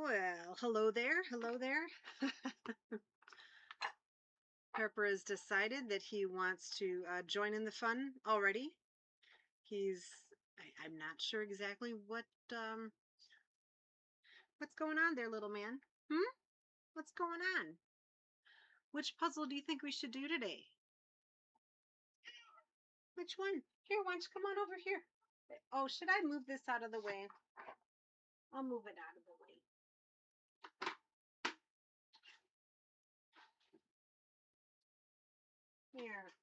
Well, hello there. Hello there. Pepper has decided that he wants to join in the fun already. I'm not sure exactly what's going on there, little man. Hmm? What's going on? Which puzzle do you think we should do today? Which one? Here, why don't you come on over here? Oh, should I move this out of the way? I'll move it out of the way. Here.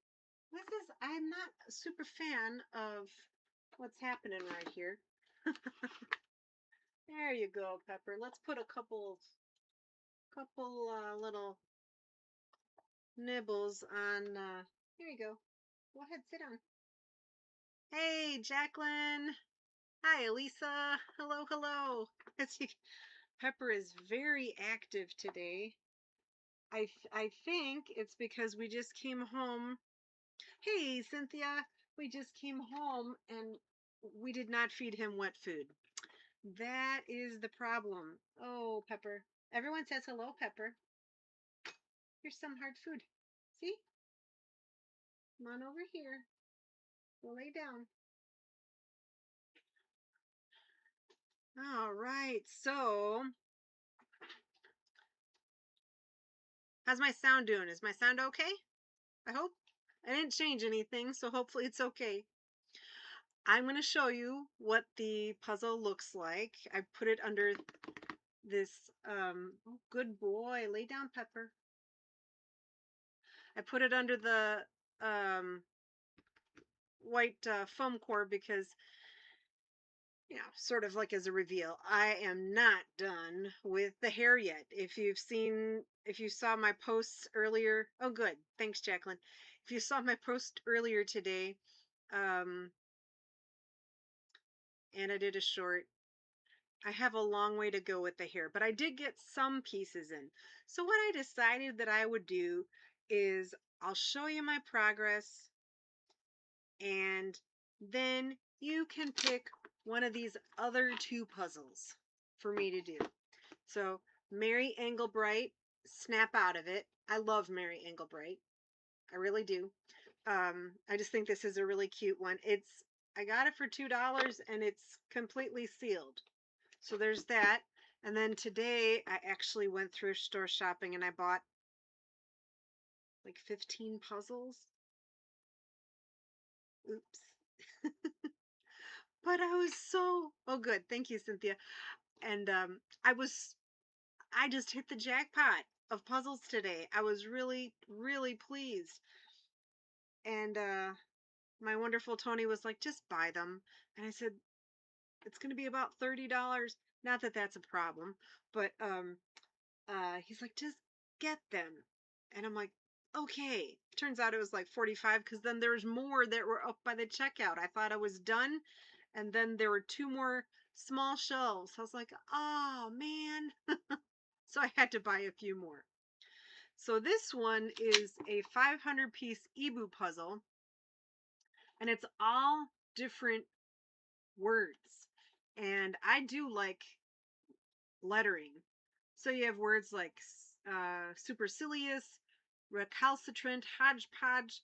I'm not a super fan of what's happening right here. There you go, Pepper. Let's put a couple little nibbles on. Here you go. Go ahead, sit down. Hey, Jacqueline. Hi, Elisa. Hello, hello. Pepper is very active today. I think it's because we just came home. Hey, Cynthia. We just came home and we did not feed him wet food. That is the problem. Oh, Pepper. Everyone says hello, Pepper. Here's some hard food. See? Come on over here. Go lay down. All right. So, how's my sound doing? Is my sound okay? I hope. I didn't change anything, so hopefully it's okay. I'm going to show you what the puzzle looks like. I put it under this, oh, good boy. Lay down, Pepper. I put it under the white foam core because, sort of like as a reveal, I am not done with the hair yet. If you saw my posts earlier, oh good, thanks Jacqueline. If you saw my post earlier today, and I did a short, I have a long way to go with the hair, but I did get some pieces in. So what I decided that I would do is I'll show you my progress, and then you can pick one of these other two puzzles for me to do. So Mary Engelbright, snap out of it. I love Mary Engelbright. I really do. I just think this is a really cute one. I got it for $2 and it's completely sealed. So there's that. And then today I actually went thrift store shopping and I bought like 15 puzzles. Oops. But I was oh good. Thank you, Cynthia. And I just hit the jackpot of puzzles today. I was really, really pleased. And my wonderful Tony was like, just buy them. And I said, it's going to be about $30. Not that that's a problem, but he's like, just get them. And I'm like, okay. Turns out it was like 45 because then there's more that were up by the checkout. I thought I was done. And then there were two more small shelves. I was like, oh man. So I had to buy a few more. So this one is a 500-piece Ibu puzzle, and it's all different words. And I do like lettering. So you have words like supercilious, recalcitrant, hodgepodge,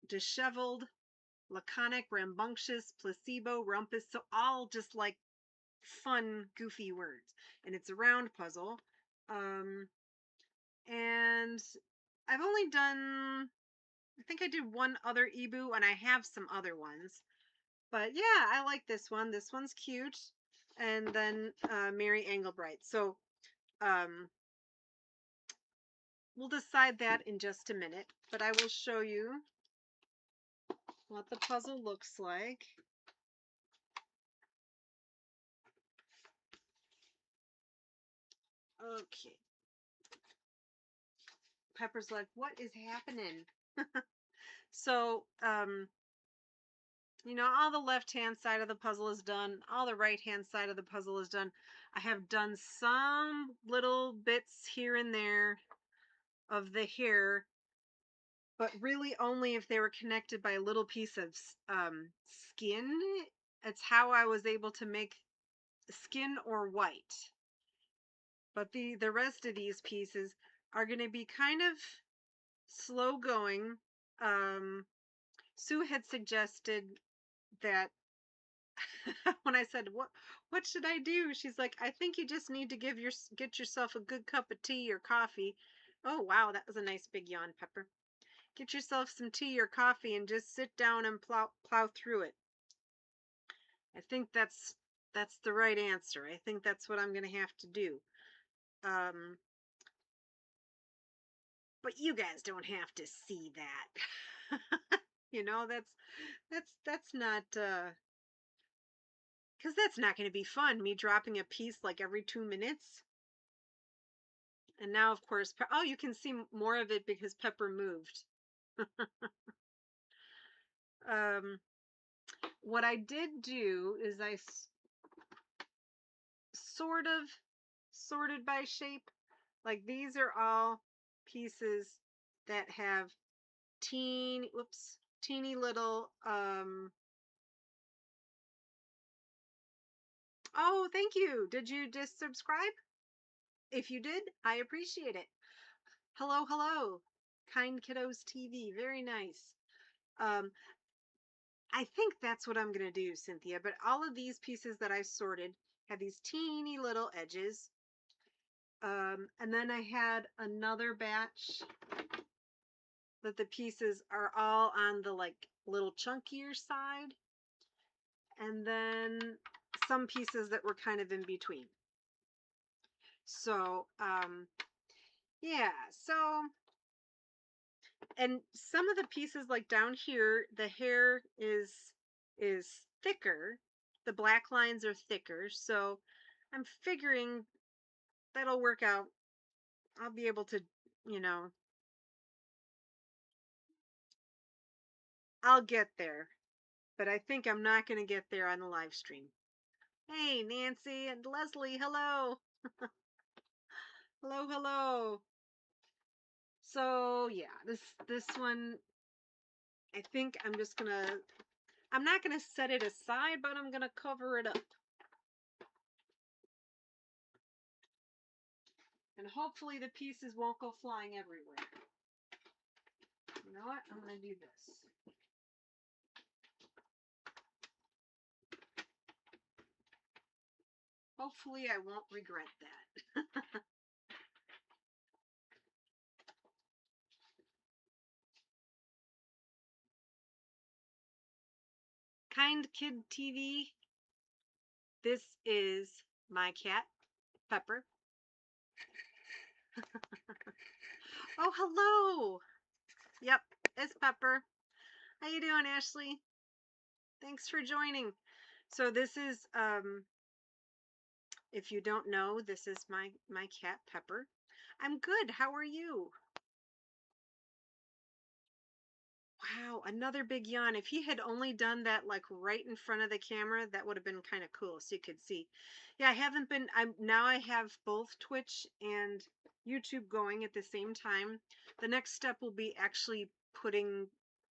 disheveled, laconic, rambunctious, placebo, rumpus. So all just like fun, goofy words. And it's a round puzzle. And I've only done, I think I did one other Ibu and I have some other ones. But yeah, I like this one. This one's cute. And then Mary Engelbright. So we'll decide that in just a minute. But I will show you what the puzzle looks like. Okay. Pepper's like, what is happening? So, all the left-hand side of the puzzle is done. All the right-hand side of the puzzle is done. I have done some little bits here and there of the hair, but really only if they were connected by a little piece of skin. It's how I was able to make skin or white. But the rest of these pieces are going to be kind of slow going. Sue had suggested that when I said, what should I do? She's like, I think you just need to get yourself a good cup of tea or coffee. Oh wow, that was a nice big yawn, Pepper. Get yourself some tea or coffee and just sit down and plow through it. I think that's the right answer. I think that's what I'm going to have to do. Um, but you guys don't have to see that. You know, that's not because that's not going to be fun. Me dropping a piece like every 2 minutes. And now, of course, oh, you can see more of it because Pepper moved. What I did do is I sort of sorted by shape. Like these are all pieces that have teeny little, oh, thank you. Did you just subscribe? If you did, I appreciate it. Hello, hello. Kind Kiddos TV. Very nice. Um, I think that's what I'm going to do, Cynthia. But all of these pieces that I sorted have these teeny little edges. And then I had another batch that the pieces are all on the like little chunkier side. And then some pieces that were kind of in between. So, yeah. So, and some of the pieces like down here, the hair is thicker. The black lines are thicker. So I'm figuring that'll work out. I'll be able to, you know, I'll get there. But I think I'm not going to get there on the live stream. Hey, Nancy and Leslie, hello. Hello, hello. So, yeah, this one I think I'm not going to set it aside, but I'm going to cover it up. And hopefully the pieces won't go flying everywhere. You know what? I'm going to do this. Hopefully I won't regret that. Kind Kid TV. This is my cat, Pepper. Oh, hello. Yep, it's Pepper. How you doing, Ashley? Thanks for joining. So this is, if you don't know, this is my cat, Pepper. I'm good. How are you? Wow, another big yawn. If he had only done that like right in front of the camera, that would have been kind of cool so you could see. Yeah, I have both Twitch and YouTube going at the same time. The next step will be actually putting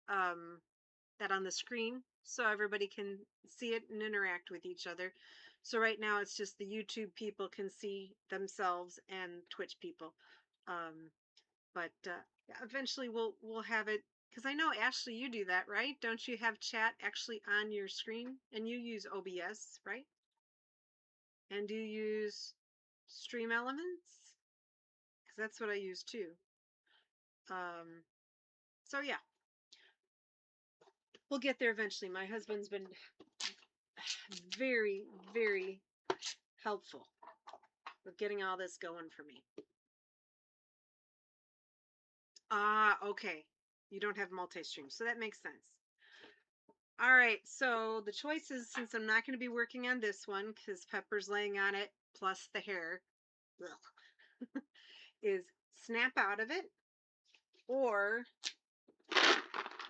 that on the screen so everybody can see it and interact with each other. So right now it's just the YouTube people can see themselves and Twitch people. But yeah, eventually we'll have it because I know Ashley, you do that, right? Don't you have chat actually on your screen? And you use OBS, right? And do you use Stream Elements? Because that's what I use too. So yeah, we'll get there eventually. My husband's been very, very helpful with getting all this going for me. Ah, okay. You don't have multi-stream, so that makes sense. All right, so the choices, since I'm not going to be working on this one because Pepper's laying on it, plus the hair, is snap out of it or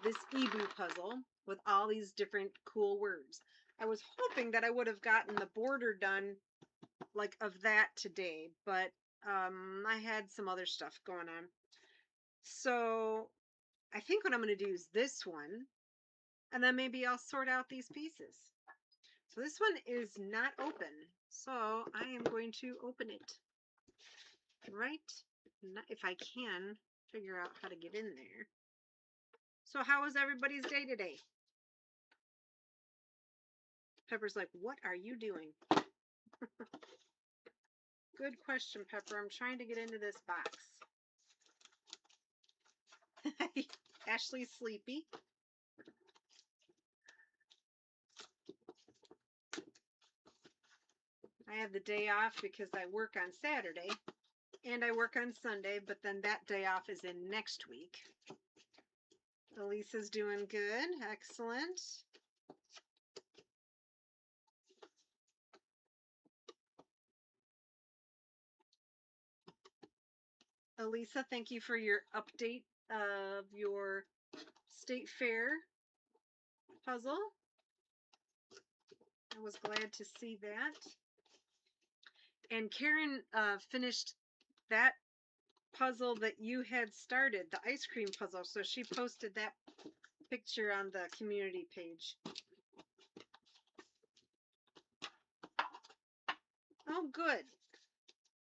this Ebu puzzle with all these different cool words. I was hoping that I would have gotten the border done like of that today, but I had some other stuff going on. So I think what I'm going to do is this one, and then maybe I'll sort out these pieces. So this one is not open, so I am going to open it. right? If I can figure out how to get in there. So how was everybody's day today? Pepper's like, what are you doing? Good question, Pepper. I'm trying to get into this box. Ashley's sleepy. I have the day off because I work on Saturday and I work on Sunday, but then that day off is in next week. Elisa's doing good. Excellent. Elisa, thank you for your update of your state fair puzzle. I was glad to see that. And Karen finished that puzzle that you had started, the ice cream puzzle. So she posted that picture on the community page. Oh, good.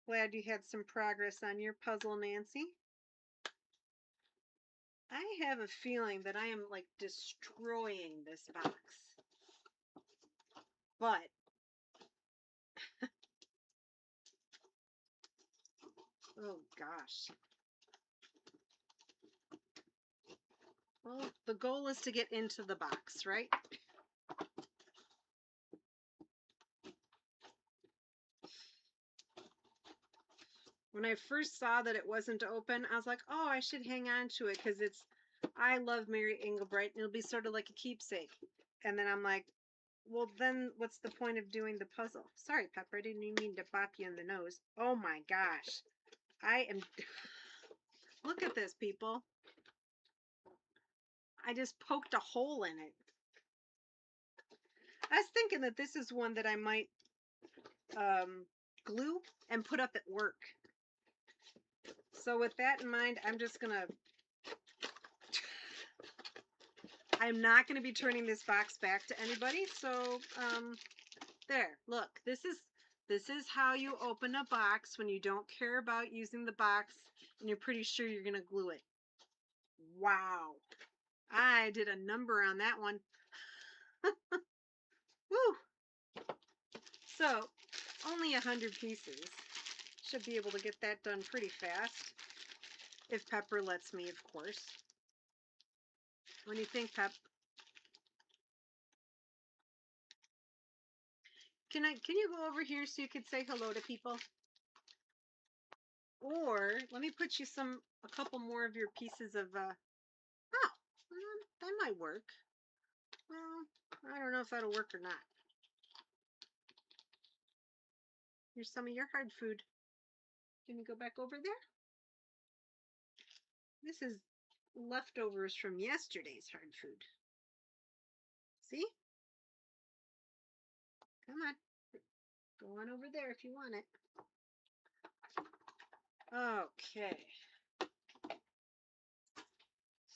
Glad you had some progress on your puzzle, Nancy. I have a feeling that I am like destroying this box. But oh gosh. Well, the goal is to get into the box, right? When I first saw that it wasn't open, I was like, oh, I should hang on to it because I love Mary Engelbright and it'll be sort of like a keepsake. And then I'm like, well, then what's the point of doing the puzzle? Sorry, Pepper, I didn't even mean to bop you in the nose. Oh my gosh. I am, look at this, people. I just poked a hole in it. I was thinking that this is one that I might glue and put up at work. So with that in mind, I'm not going to be turning this box back to anybody. So there, look, this is how you open a box when you don't care about using the box and you're pretty sure you're going to glue it. Wow. I did a number on that one. Woo! So, only 100 pieces. Should be able to get that done pretty fast. If Pepper lets me, of course. What do you think, Pep? Can you go over here so you could say hello to people? Or let me put you a couple more of your pieces of oh, that might work. Well, I don't know if that'll work or not. Here's some of your hard food. Can you go back over there? This is leftovers from yesterday's hard food. See? Come on. Go on over there if you want it. Okay.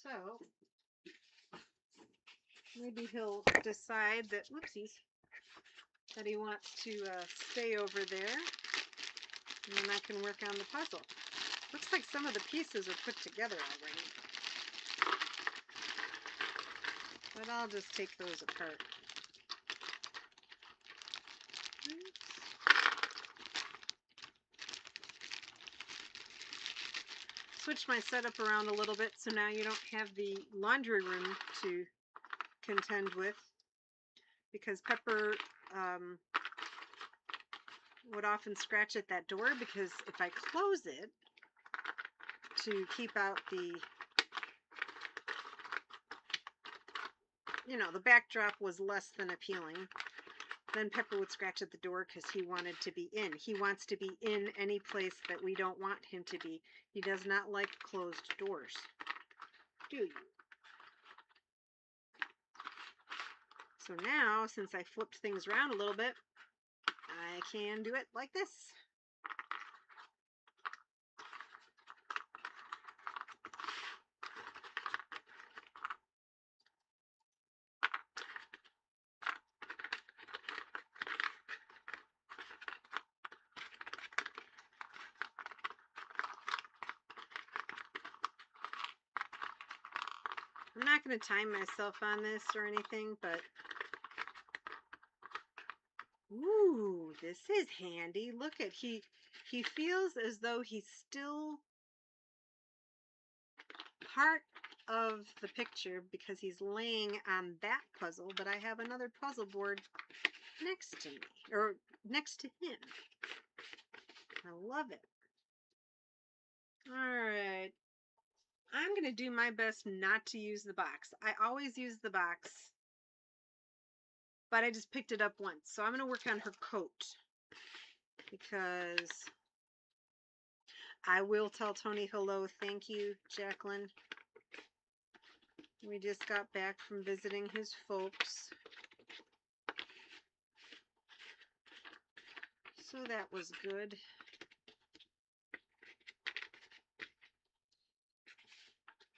So, maybe he'll decide that, whoopsies, that he wants to stay over there. And then I can work on the puzzle. Looks like some of the pieces are put together already. But I'll just take those apart. Switch my setup around a little bit so now you don't have the laundry room to contend with, because Pepper would often scratch at that door, because if I close it to keep out the, the backdrop was less than appealing, then Pepper would scratch at the door because he wanted to be in. He wants to be in any place that we don't want him to be. He does not like closed doors. Do you? So now, since I flipped things around a little bit, I can do it like this. I'm not going to time myself on this or anything, but ooh, this is handy. Look at he feels as though he's still part of the picture because he's laying on that puzzle, but I have another puzzle board next to me, or next to him. I love it. All right. I'm going to do my best not to use the box. I always use the box, but I just picked it up once. So I'm going to work on her coat because I will tell Tony hello. Thank you, Jacqueline. We just got back from visiting his folks. So that was good.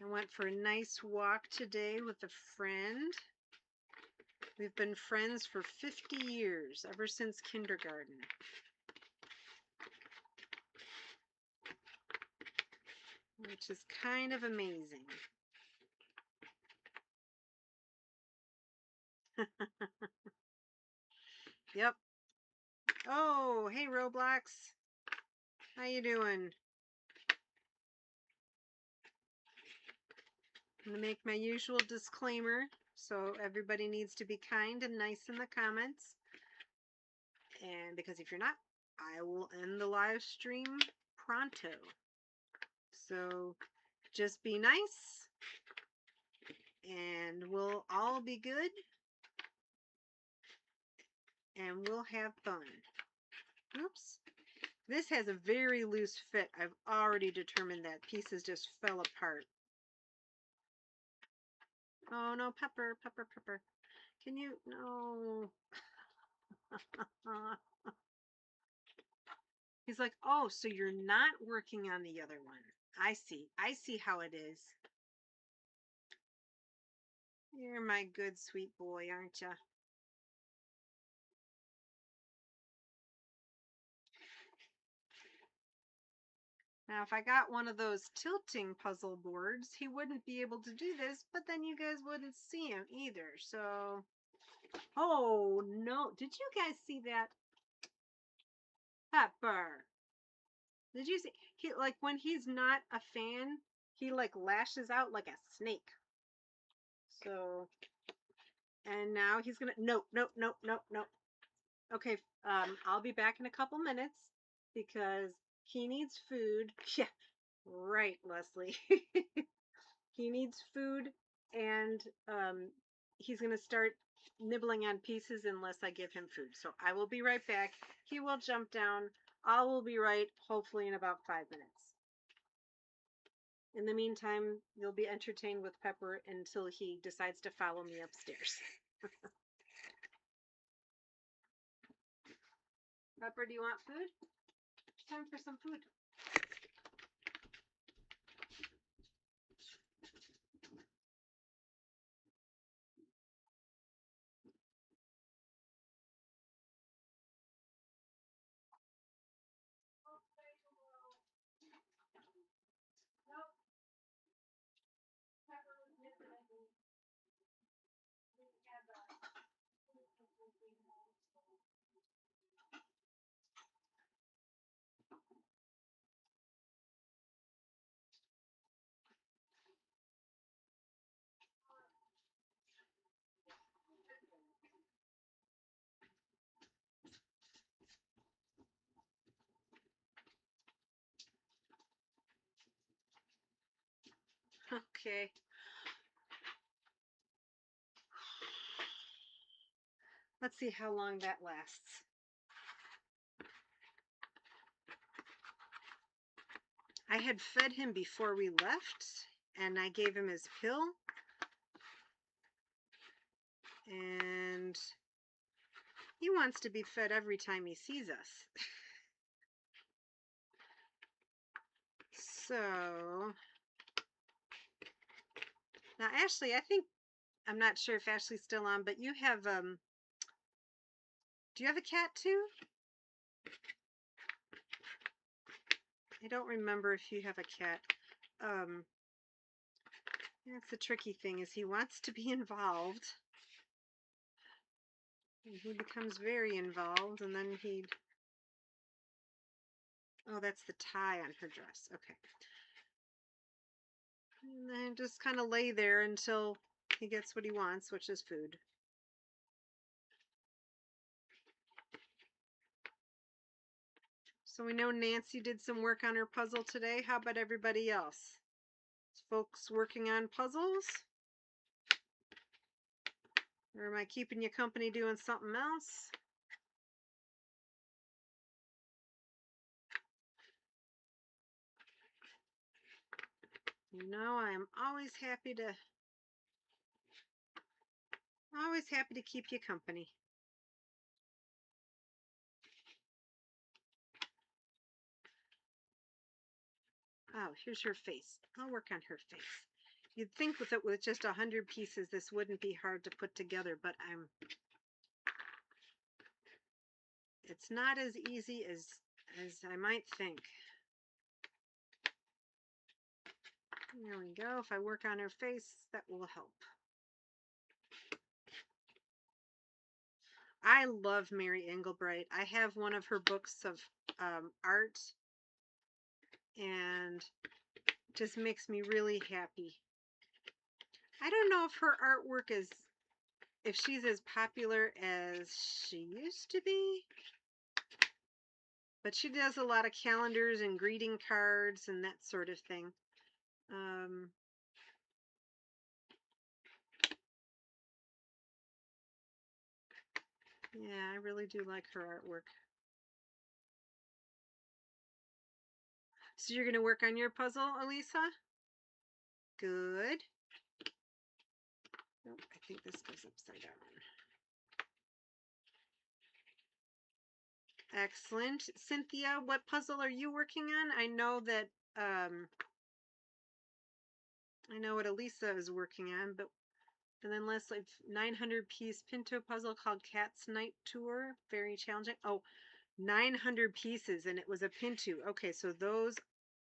I went for a nice walk today with a friend. We've been friends for 50 years, ever since kindergarten. Which is kind of amazing. Yep. Oh, hey Roblox. How you doing? I'm going to make my usual disclaimer. So everybody needs to be kind and nice in the comments. And because if you're not, I will end the live stream pronto. So just be nice and we'll all be good and we'll have fun. Oops. This has a very loose fit. I've already determined that. Pieces just fell apart. Oh no, Pepper, Pepper, Pepper. Can you? No. He's like, oh, so you're not working on the other one. I see. I see how it is. You're my good, sweet boy, aren't you? Now, if I got one of those tilting puzzle boards, he wouldn't be able to do this, but then you guys wouldn't see him either. So, oh no. Did you guys see that? Pepper. Did you see? He, like, when he's not a fan, he, like, lashes out like a snake. So, and now he's gonna, nope, nope, nope, nope, nope. Okay, I'll be back in a couple minutes because he needs food. Yeah, right, Leslie. He needs food, and he's going to start nibbling on pieces unless I give him food. So I will be right back. He will jump down. I will be right, hopefully, in about 5 minutes. In the meantime, you'll be entertained with Pepper until he decides to follow me upstairs. Pepper, do you want food? It's time for some food. Okay. Let's see how long that lasts. I had fed him before we left, and I gave him his pill. And he wants to be fed every time he sees us. So, now Ashley, I think, I'm not sure if Ashley's still on, but you have, do you have a cat too? I don't remember if you have a cat. That's the tricky thing is he wants to be involved. And he becomes very involved and then he oh, that's the tie on her dress. Okay. And then just kind of lay there until he gets what he wants, which is food. So we know Nancy did some work on her puzzle today. How about everybody else? Folks working on puzzles? Or am I keeping you company doing something else? You know, I'm always happy to keep you company. Oh, here's her face. I'll work on her face. You'd think with just 100 pieces, this wouldn't be hard to put together, but it's not as easy as I might think. There we go. If I work on her face, that will help. I love Mary Engelbreit. I have one of her books of art, and just makes me really happy. I don't know if her artwork if she's as popular as she used to be, but she does a lot of calendars and greeting cards and that sort of thing. Yeah, I really do like her artwork. So you're going to work on your puzzle, Elisa? Good. Nope, I think this goes upside down. Excellent. Cynthia, what puzzle are you working on? I know that I know what Elisa is working on, but and then Leslie, 900-piece Pinto puzzle called Cat's Night Tour. Very challenging. Oh, 900 pieces, and it was a Pinto. Okay, so those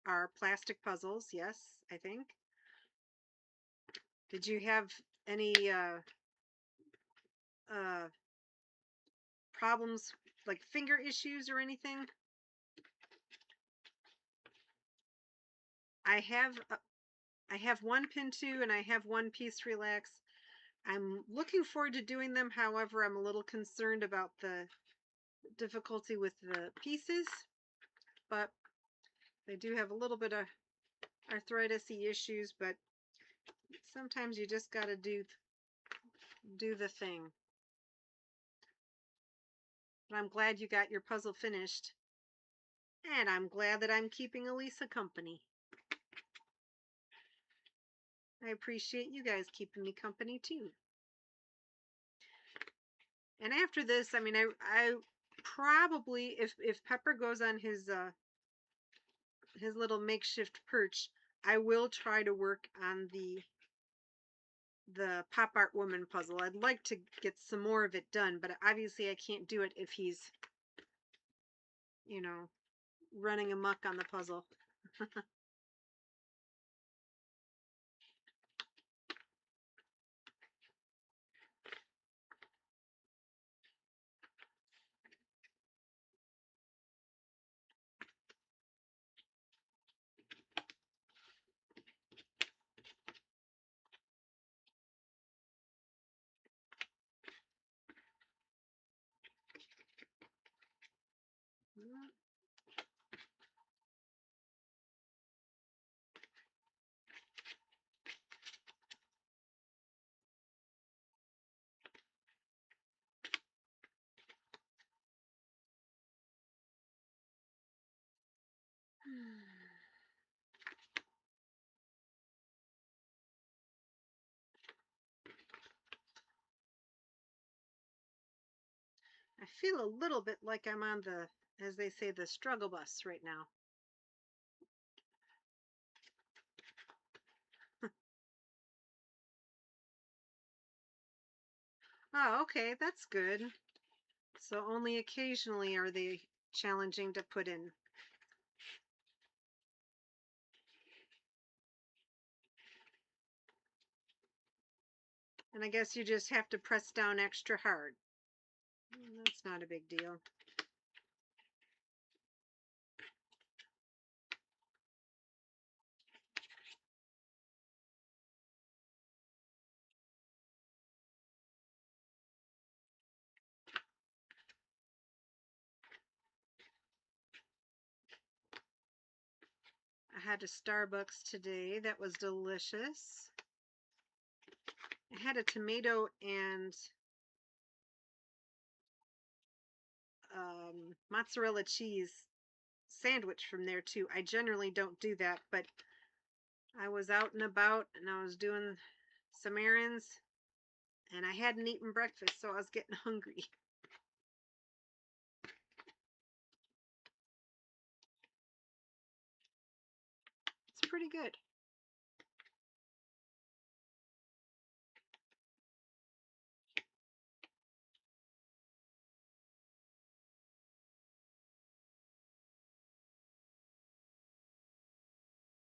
are plastic puzzles. Yes, I think. Did you have any uh, problems like finger issues or anything? I have I have one Pinto and I have one Piece Relax. I'm looking forward to doing them. However, I'm a little concerned about the difficulty with the pieces, but they do have a little bit of arthritis-y issues, but sometimes you just got to do the thing. But I'm glad you got your puzzle finished, and I'm glad that I'm keeping Elisa company. I appreciate you guys keeping me company too. And after this, I mean, I probably, if Pepper goes on his little makeshift perch, I will try to work on the pop art woman puzzle. I'd like to get some more of it done, but obviously I can't do it if he's, you know, running amok on the puzzle. I feel a little bit like I'm on as they say, the struggle bus right now. Oh, okay, that's good. So only occasionally are they challenging to put in. And I guess you just have to press down extra hard. That's not a big deal. I had a Starbucks today that was delicious. I had a tomato and mozzarella cheese sandwich from there too. I generally don't do that, but I was out and about and I was doing some errands and I hadn't eaten breakfast, so I was getting hungry. It's pretty good.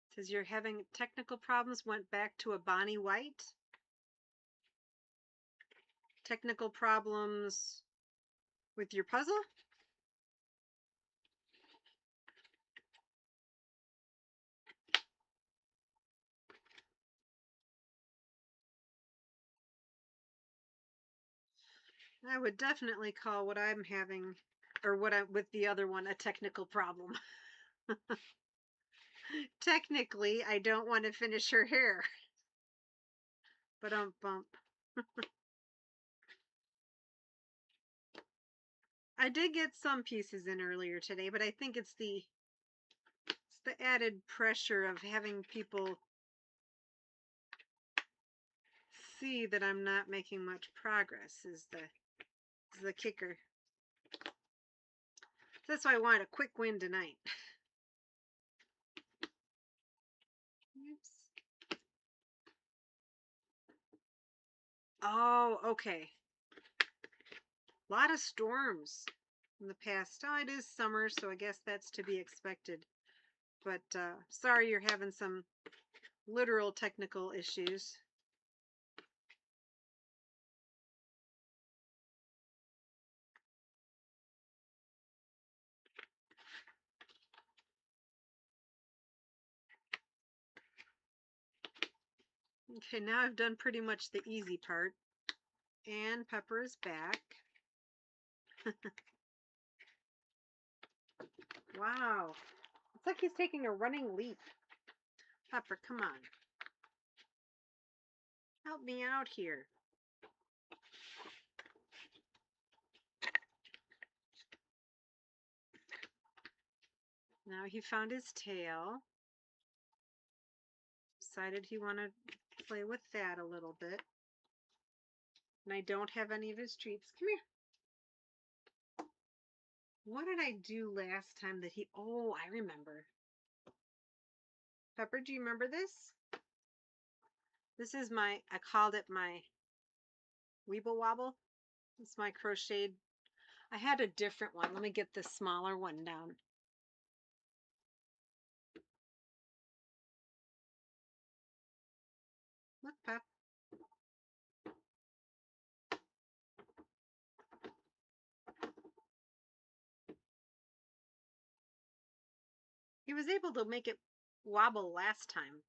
It says you're having technical problems, went back to a Bonnie White. Technical problems with your puzzle? I would definitely call what I'm having, or what I with the other one, a technical problem. Technically, I don't want to finish her hair, but bump. I did get some pieces in earlier today, but I think it's the added pressure of having people see that I'm not making much progress is the kicker. That's why I want a quick win tonight. Oops. Oh, okay. A lot of storms in the past. Oh, it is summer, so I guess that's to be expected. But sorry you're having some literal technical issues. Okay, now I've done pretty much the easy part. And Pepper is back. Wow. It's like he's taking a running leap. Pepper, come on. Help me out here. Now he found his tail. Decided he wanted to play with that a little bit. And I don't have any of his treats. Come here. What did I do last time that he... Oh, I remember. Pepper, do you remember this? This is I called it my Weeble Wobble. It's my crocheted. I had a different one. Let me get the smaller one down. Look, Pep. He was able to make it wobble last time.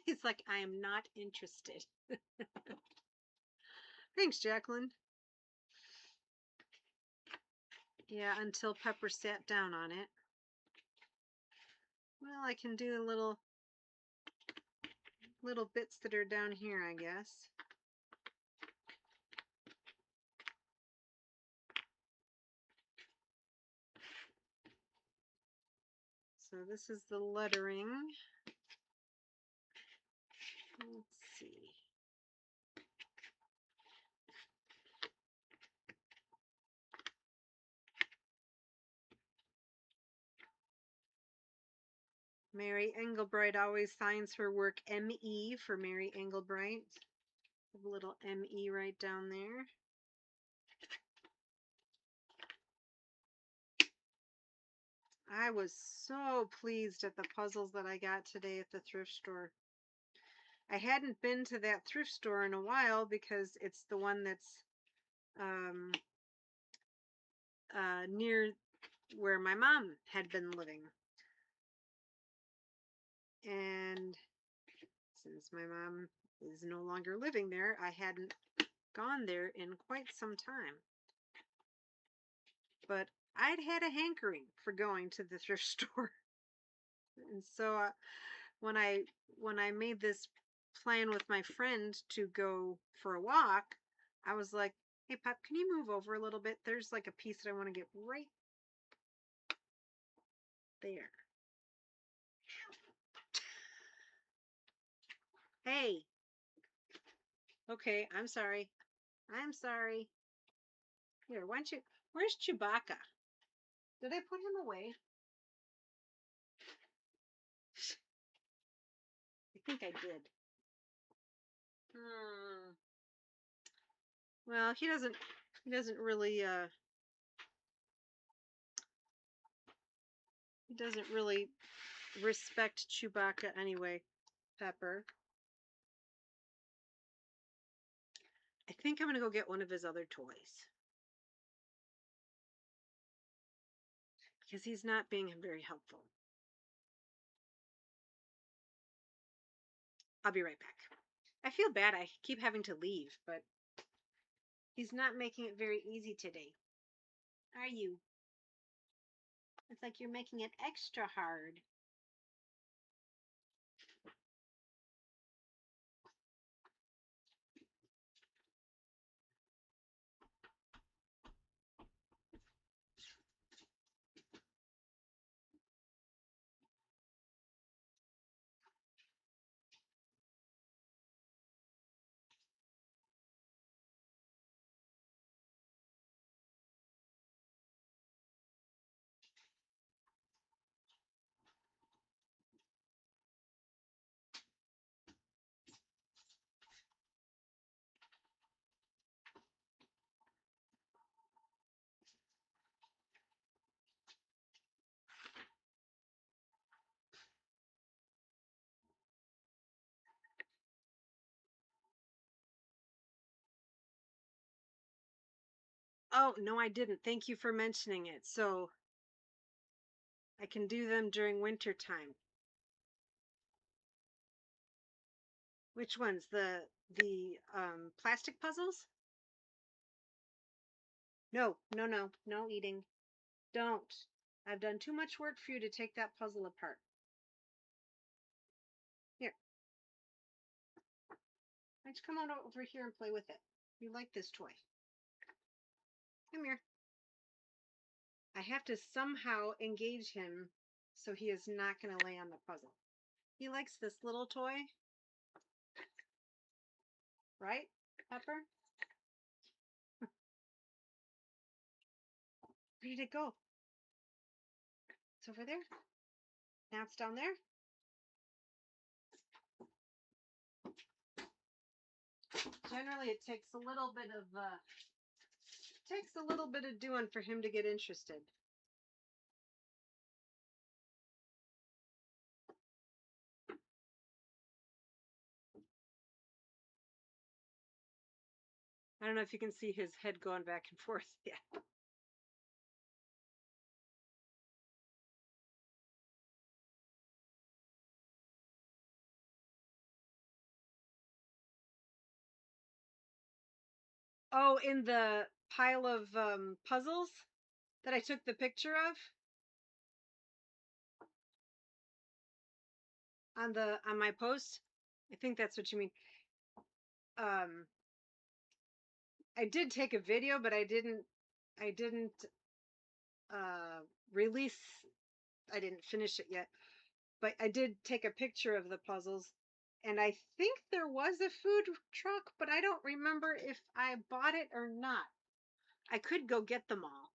He's like, I am not interested. Thanks, Jacqueline. Yeah, until Pepper sat down on it. Well, I can do little bits that are down here, I guess. So this is the lettering. Let's see. Mary Engelbright always signs her work M.E. for Mary Engelbright. A little M.E. right down there. I was so pleased at the puzzles that I got today at the thrift store. I hadn't been to that thrift store in a while because it's the one that's um, near where my mom had been living. And since my mom is no longer living there, I hadn't gone there in quite some time. But I'd had a hankering for going to the thrift store. And so when I when I made this plan with my friend to go for a walk, I was like, "Hey, Pop, can you move over a little bit? There's like a piece that I want to get right there." Hey, okay, I'm sorry. I'm sorry. Here, why don't you? Where's Chewbacca? Did I put him away? I think I did. Hmm. Well, he doesn't. He doesn't really. He doesn't really respect Chewbacca anyway. Pepper. I think I'm gonna go get one of his other toys because he's not being very helpful. I'll be right back. I feel bad. I keep having to leave, but he's not making it very easy today. Are you? It's like you're making it extra hard. Oh, no, I didn't. Thank you for mentioning it. So I can do them during winter time. Which ones? The plastic puzzles? No, no, no, no eating. Don't. I've done too much work for you to take that puzzle apart. Here, why don't you come on over here and play with it? You like this toy. Come here. I have to somehow engage him so he is not going to lay on the puzzle. He likes this little toy, right, Pepper? Where did it go? It's over there. Now it's down there. Generally, it takes a little bit of doing for him to get interested. I don't know if you can see his head going back and forth. Yeah. Oh, in the pile of puzzles that I took the picture of on my post. I think that's what you mean. Um, I did take a video, but I didn't uh release. I didn't finish it yet, but I did take a picture of the puzzles. And I think there was a food truck, but I don't remember if I bought it or not. I could go get them all.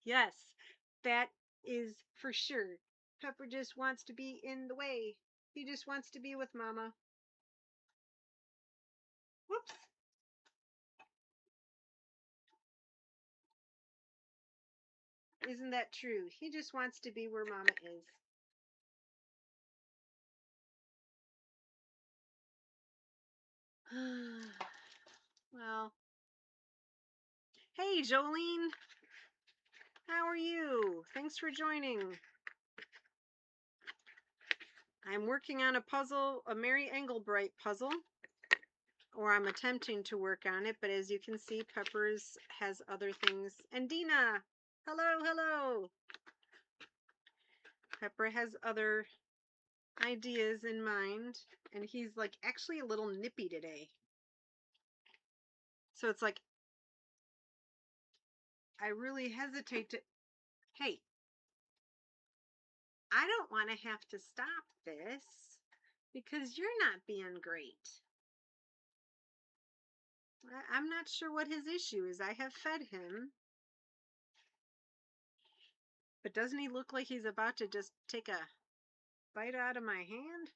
Yes, that is for sure. Pepper just wants to be in the way. He just wants to be with Mama. Whoops. Isn't that true? He just wants to be where Mama is. Well, hey, Jolene. How are you? Thanks for joining. I'm working on a puzzle, a Mary Engelbright puzzle, or I'm attempting to work on it, but as you can see, Peppers has other things. And Dina, hello, hello. Pepper has other ideas in mind, and he's like actually a little nippy today. So it's like, I really hesitate to, hey, I don't want to have to stop this because you're not being great. I'm not sure what his issue is. I have fed him. But doesn't he look like he's about to just take a bite out of my hand?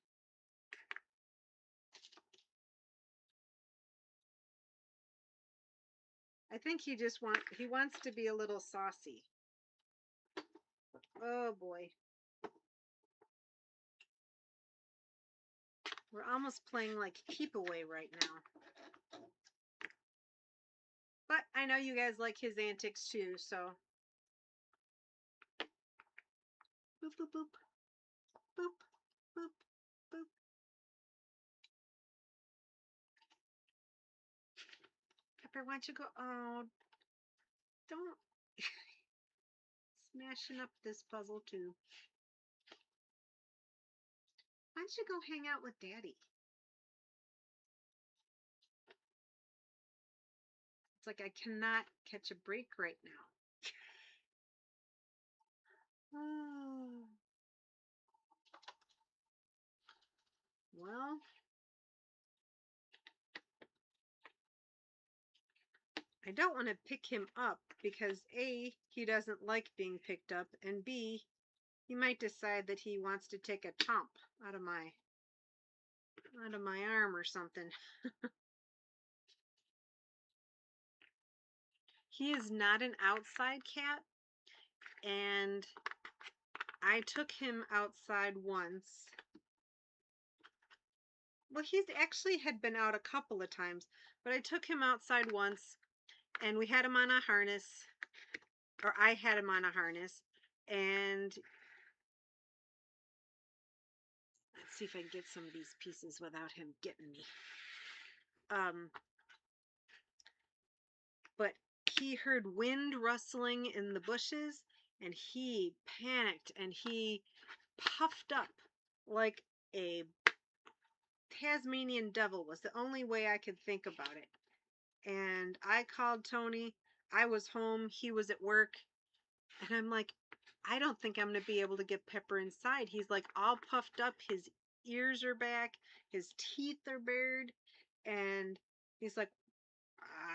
I think he just wants to be a little saucy. Oh boy. We're almost playing like keep away right now. But I know you guys like his antics too, so. Boop, boop, boop. Boop, boop, boop. Pepper, why don't you go? Oh, don't. Smashing up this puzzle too. Why don't you go hang out with Daddy? It's like I cannot catch a break right now. Oh. Well, I don't want to pick him up because A, he doesn't like being picked up, and B, he might decide that he wants to take a chomp out of my arm or something. He is not an outside cat, and I took him outside once. Well, he's actually had been out a couple of times, but I took him outside once, and we had him on a harness, or I had him on a harness, and let's see if I can get some of these pieces without him getting me. But he heard wind rustling in the bushes, and he panicked, and he puffed up like a Tasmanian devil was the only way I could think about it. And I called Tony. I was home. He was at work. And I'm like, I don't think I'm going to be able to get Pepper inside. He's like all puffed up. His ears are back. His teeth are bared. And he's like,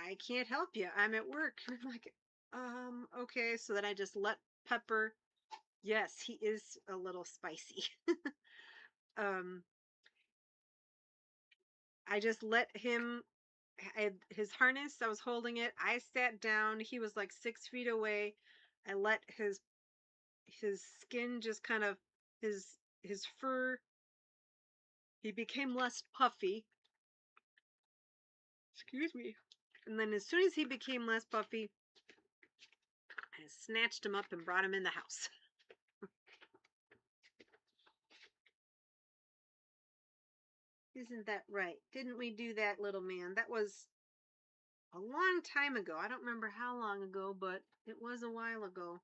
I can't help you. I'm at work. And I'm like, okay. So then I just let Pepper, yes, he is a little spicy. um, I just let him, his harness, I was holding it. I sat down. He was like 6 feet away. I let his skin just kind of, his fur, he became less puffy. Excuse me. And then as soon as he became less puffy, I snatched him up and brought him in the house. Isn't that right? Didn't we do that, little man? That was a long time ago. I don't remember how long ago, but it was a while ago.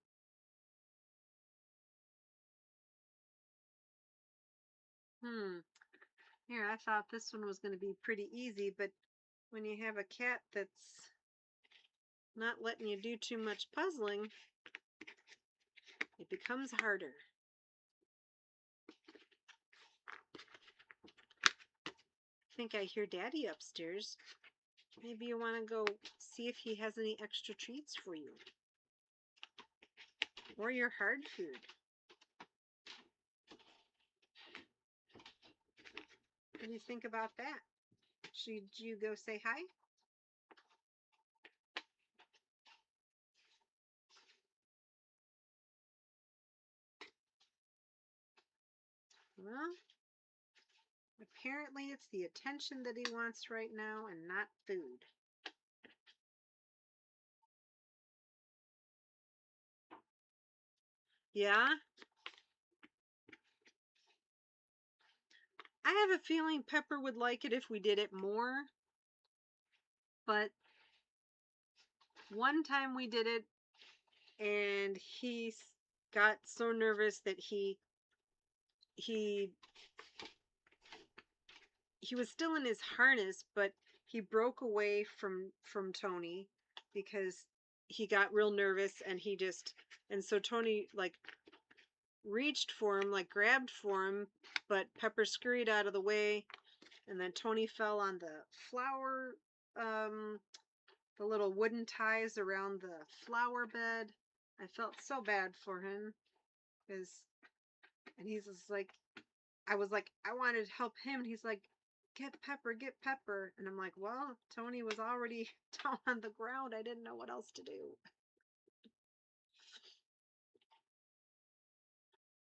Here, I thought this one was going to be pretty easy, but when you have a cat that's not letting you do too much puzzling, it becomes harder. I think I hear Daddy upstairs. Maybe you want to go see if he has any extra treats for you. Or your hard food. What do you think about that? Should you go say hi? Well, Apparently it's the attention that he wants right now and not food. Yeah? I have a feeling Pepper would like it if we did it more, but one time we did it and he got so nervous that he he was still in his harness, but he broke away from Tony because he got real nervous and and so Tony like reached for him, like grabbed for him, but Pepper scurried out of the way, and then Tony fell on the flower, um, the little wooden ties around the flower bed. I felt so bad for him because, and he's just like, I was like, I wanted to help him, and he's like, get Pepper, and I'm like, well, Tony was already down on the ground. I didn't know what else to do.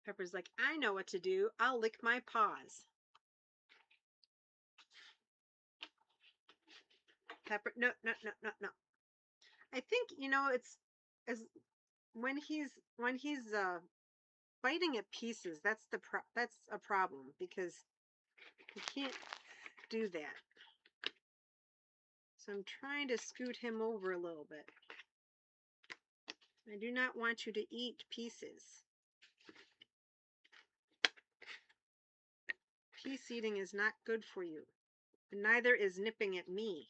Pepper's like, I know what to do. I'll lick my paws. Pepper, no, no, no, no, no. I think it's as when he's biting at pieces. That's a problem because he can't do that. So I'm trying to scoot him over a little bit. I do not want you to eat pieces. Piece eating is not good for you. And neither is nipping at me.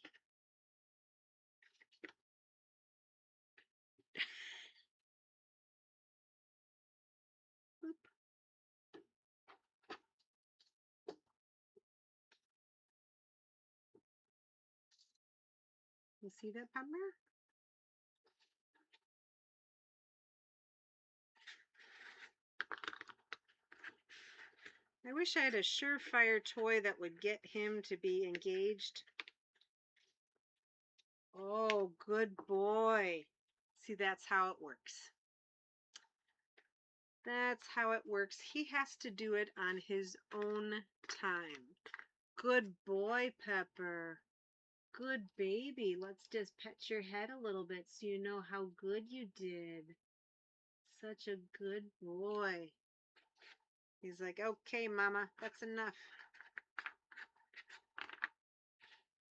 You see that, Pepper? I wish I had a surefire toy that would get him to be engaged. Oh, good boy. See, that's how it works. That's how it works. He has to do it on his own time. Good boy, Pepper. Good baby. Let's just pet your head a little bit so you know how good you did. Such a good boy. He's like, okay, Mama, that's enough.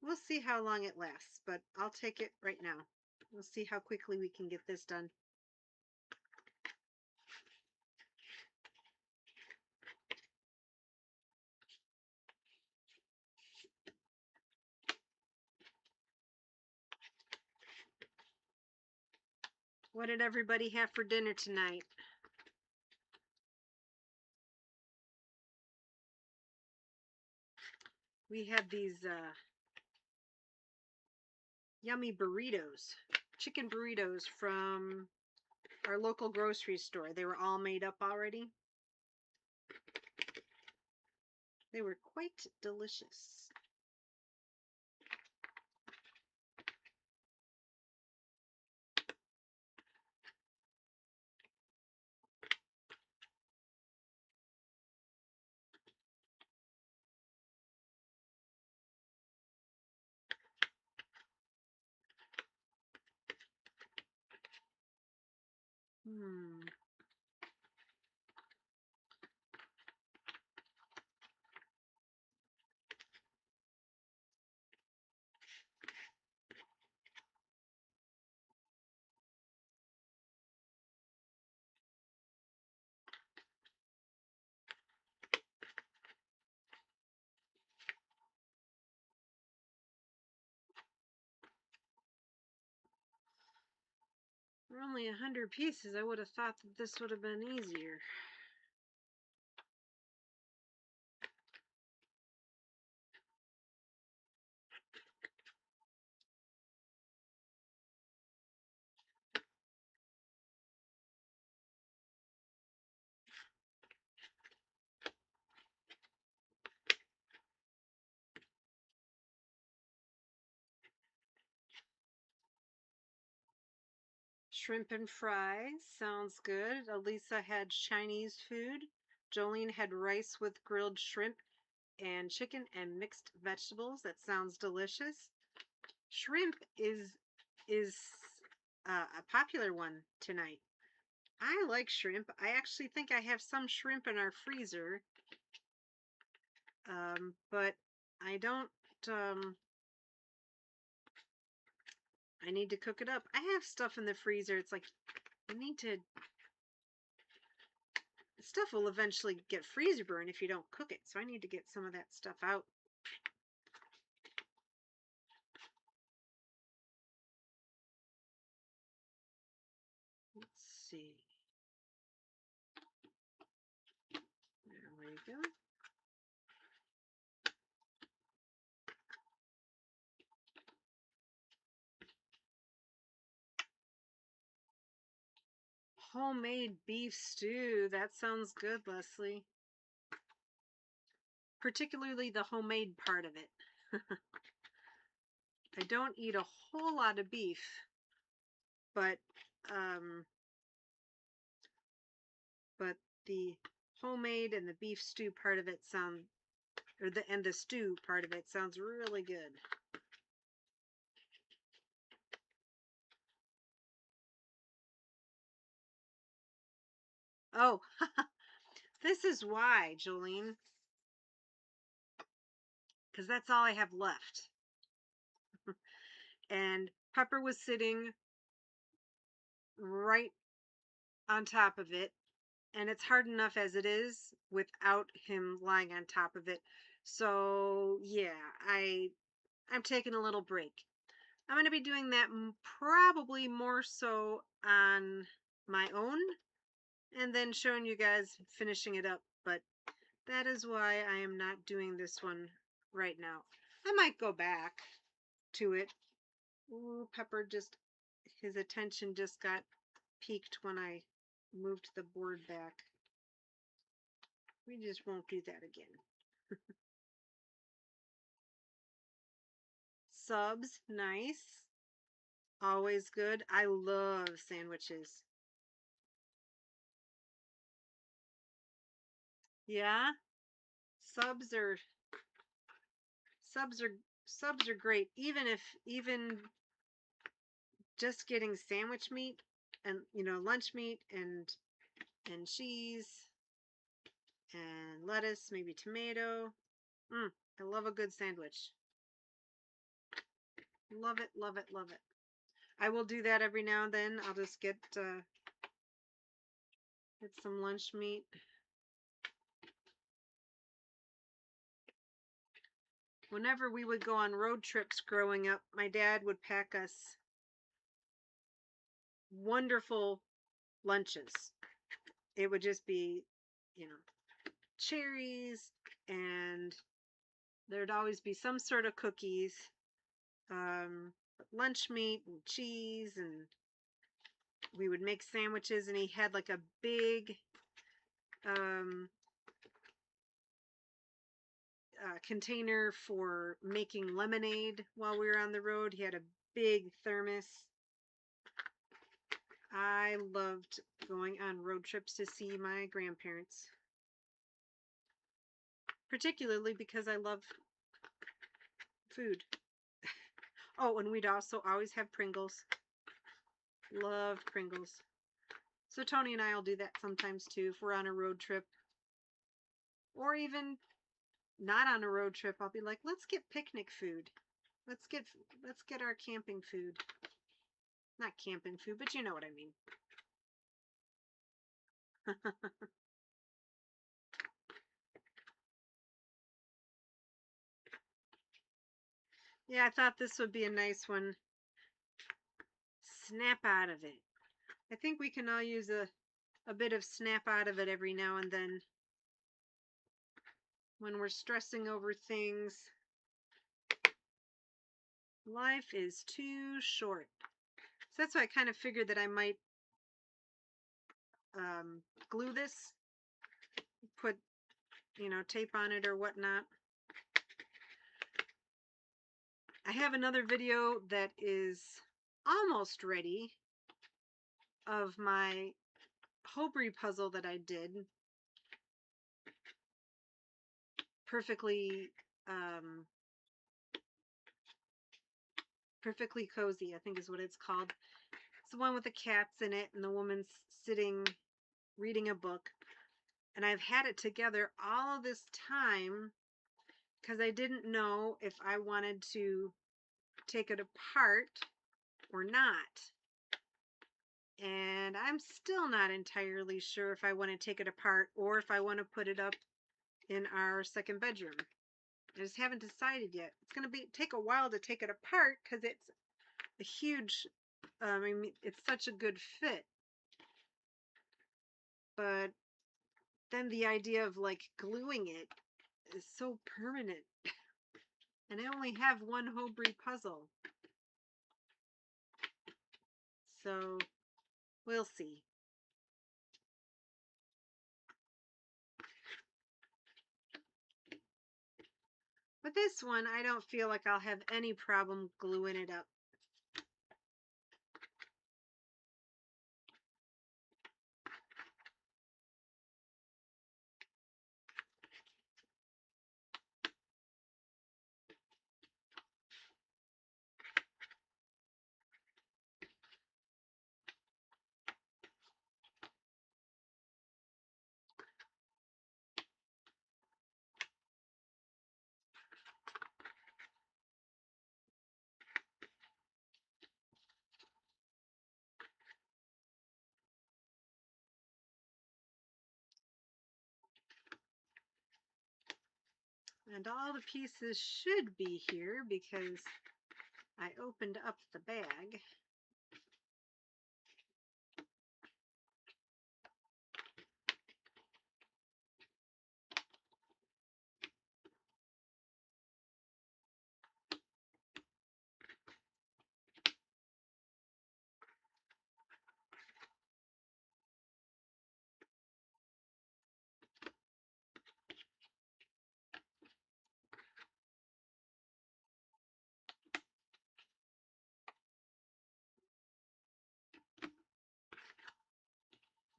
We'll see how long it lasts, but I'll take it right now. We'll see how quickly we can get this done. What did everybody have for dinner tonight? We had these yummy burritos, chicken burritos from our local grocery store. They were all made up already. They were quite delicious. Hmm. For only 100 pieces, I would have thought that this would have been easier. Shrimp and fries sounds good. Elisa had Chinese food. Jolene had rice with grilled shrimp. and chicken and mixed vegetables. That sounds delicious. Shrimp is a popular one tonight. I like shrimp. I actually think I have some shrimp in our freezer, but I don't. I need to cook it up. I have stuff in the freezer. It's like I need to. Stuff will eventually get freezer burn if you don't cook it, so I need to get some of that stuff out. Let's see. There we go. Homemade beef stew. That sounds good, Leslie. Particularly the homemade part of it. I don't eat a whole lot of beef, but um, but the homemade and the beef stew part of it and the stew part of it sounds really good. Oh, this is why, Jolene, because that's all I have left. And Pepper was sitting right on top of it, and it's hard enough as it is without him lying on top of it. So yeah, I'm taking a little break. I'm going to be doing that probably more so on my own and then showing you guys finishing it up. But that is why I am not doing this one right now. I might go back to it. Ooh, Pepper his attention just got peaked when I moved the board back. We just won't do that again. Subs, nice. Always good. I love sandwiches. Yeah, subs are subs are subs are great. Even just getting sandwich meat and lunch meat and cheese and lettuce, maybe tomato. I love a good sandwich. Love it, love it, love it. I will do that every now and then. I'll just get some lunch meat. Whenever we would go on road trips growing up, my dad would pack us wonderful lunches. It would just be, cherries, and there'd always be some sort of cookies, lunch meat and cheese, and we would make sandwiches, and he had like a big container for making lemonade while we were on the road. He had a big thermos. I loved going on road trips to see my grandparents, particularly because I love food. Oh, and we'd also always have Pringles. Love Pringles. So Tony and I will do that sometimes too if we're on a road trip. Or even not on a road trip, I'll be like, let's get picnic food. Let's get our camping food. Not camping food, but you know what I mean. Yeah, I thought this would be a nice one. Snap out of it. I think we can all use a bit of snap out of it every now and then when we're stressing over things. Life is too short. So that's why I kind of figured that I might glue this, put, tape on it or whatnot. I have another video that is almost ready of my Hobry puzzle that I did. perfectly, um, perfectly cozy, I think is what it's called. It's the one with the cats in it and the woman's sitting reading a book. And I've had it together all of this time because I didn't know if I wanted to take it apart or not. And I'm still not entirely sure if I want to take it apart or if I want to put it up in our second bedroom. I just haven't decided yet. It's going to take a while to take it apart because it's a huge, I mean, it's such a good fit. But then the idea of like gluing it is so permanent. And I only have one Hobrie puzzle. So we'll see. But this one, I don't feel like I'll have any problem gluing it up. And all the pieces should be here because I opened up the bag.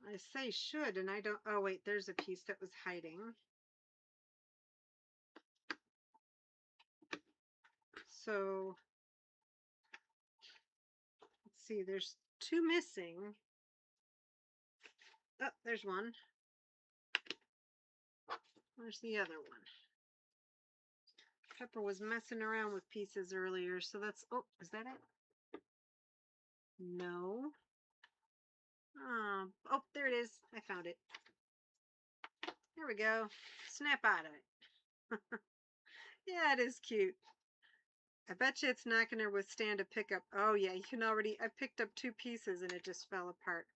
I say should, and I don't, oh wait, there's a piece that was hiding. So, let's see, there's two missing. Oh, there's one. Where's the other one? Pepper was messing around with pieces earlier, so that's, oh, is that it? No. Oh, there it is. I found it. Here we go. Snap out of it. Yeah, it is cute. I bet you it's not going to withstand a pickup. Oh yeah, you can already, I picked up two pieces and it just fell apart.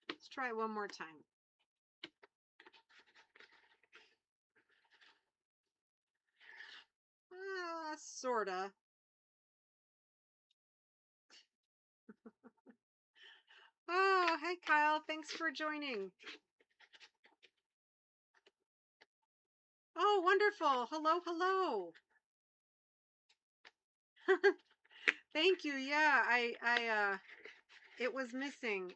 Let's try it one more time. Sorta. Oh, hey Kyle, thanks for joining. Oh, wonderful. Hello, hello. Thank you. Yeah, it was missing.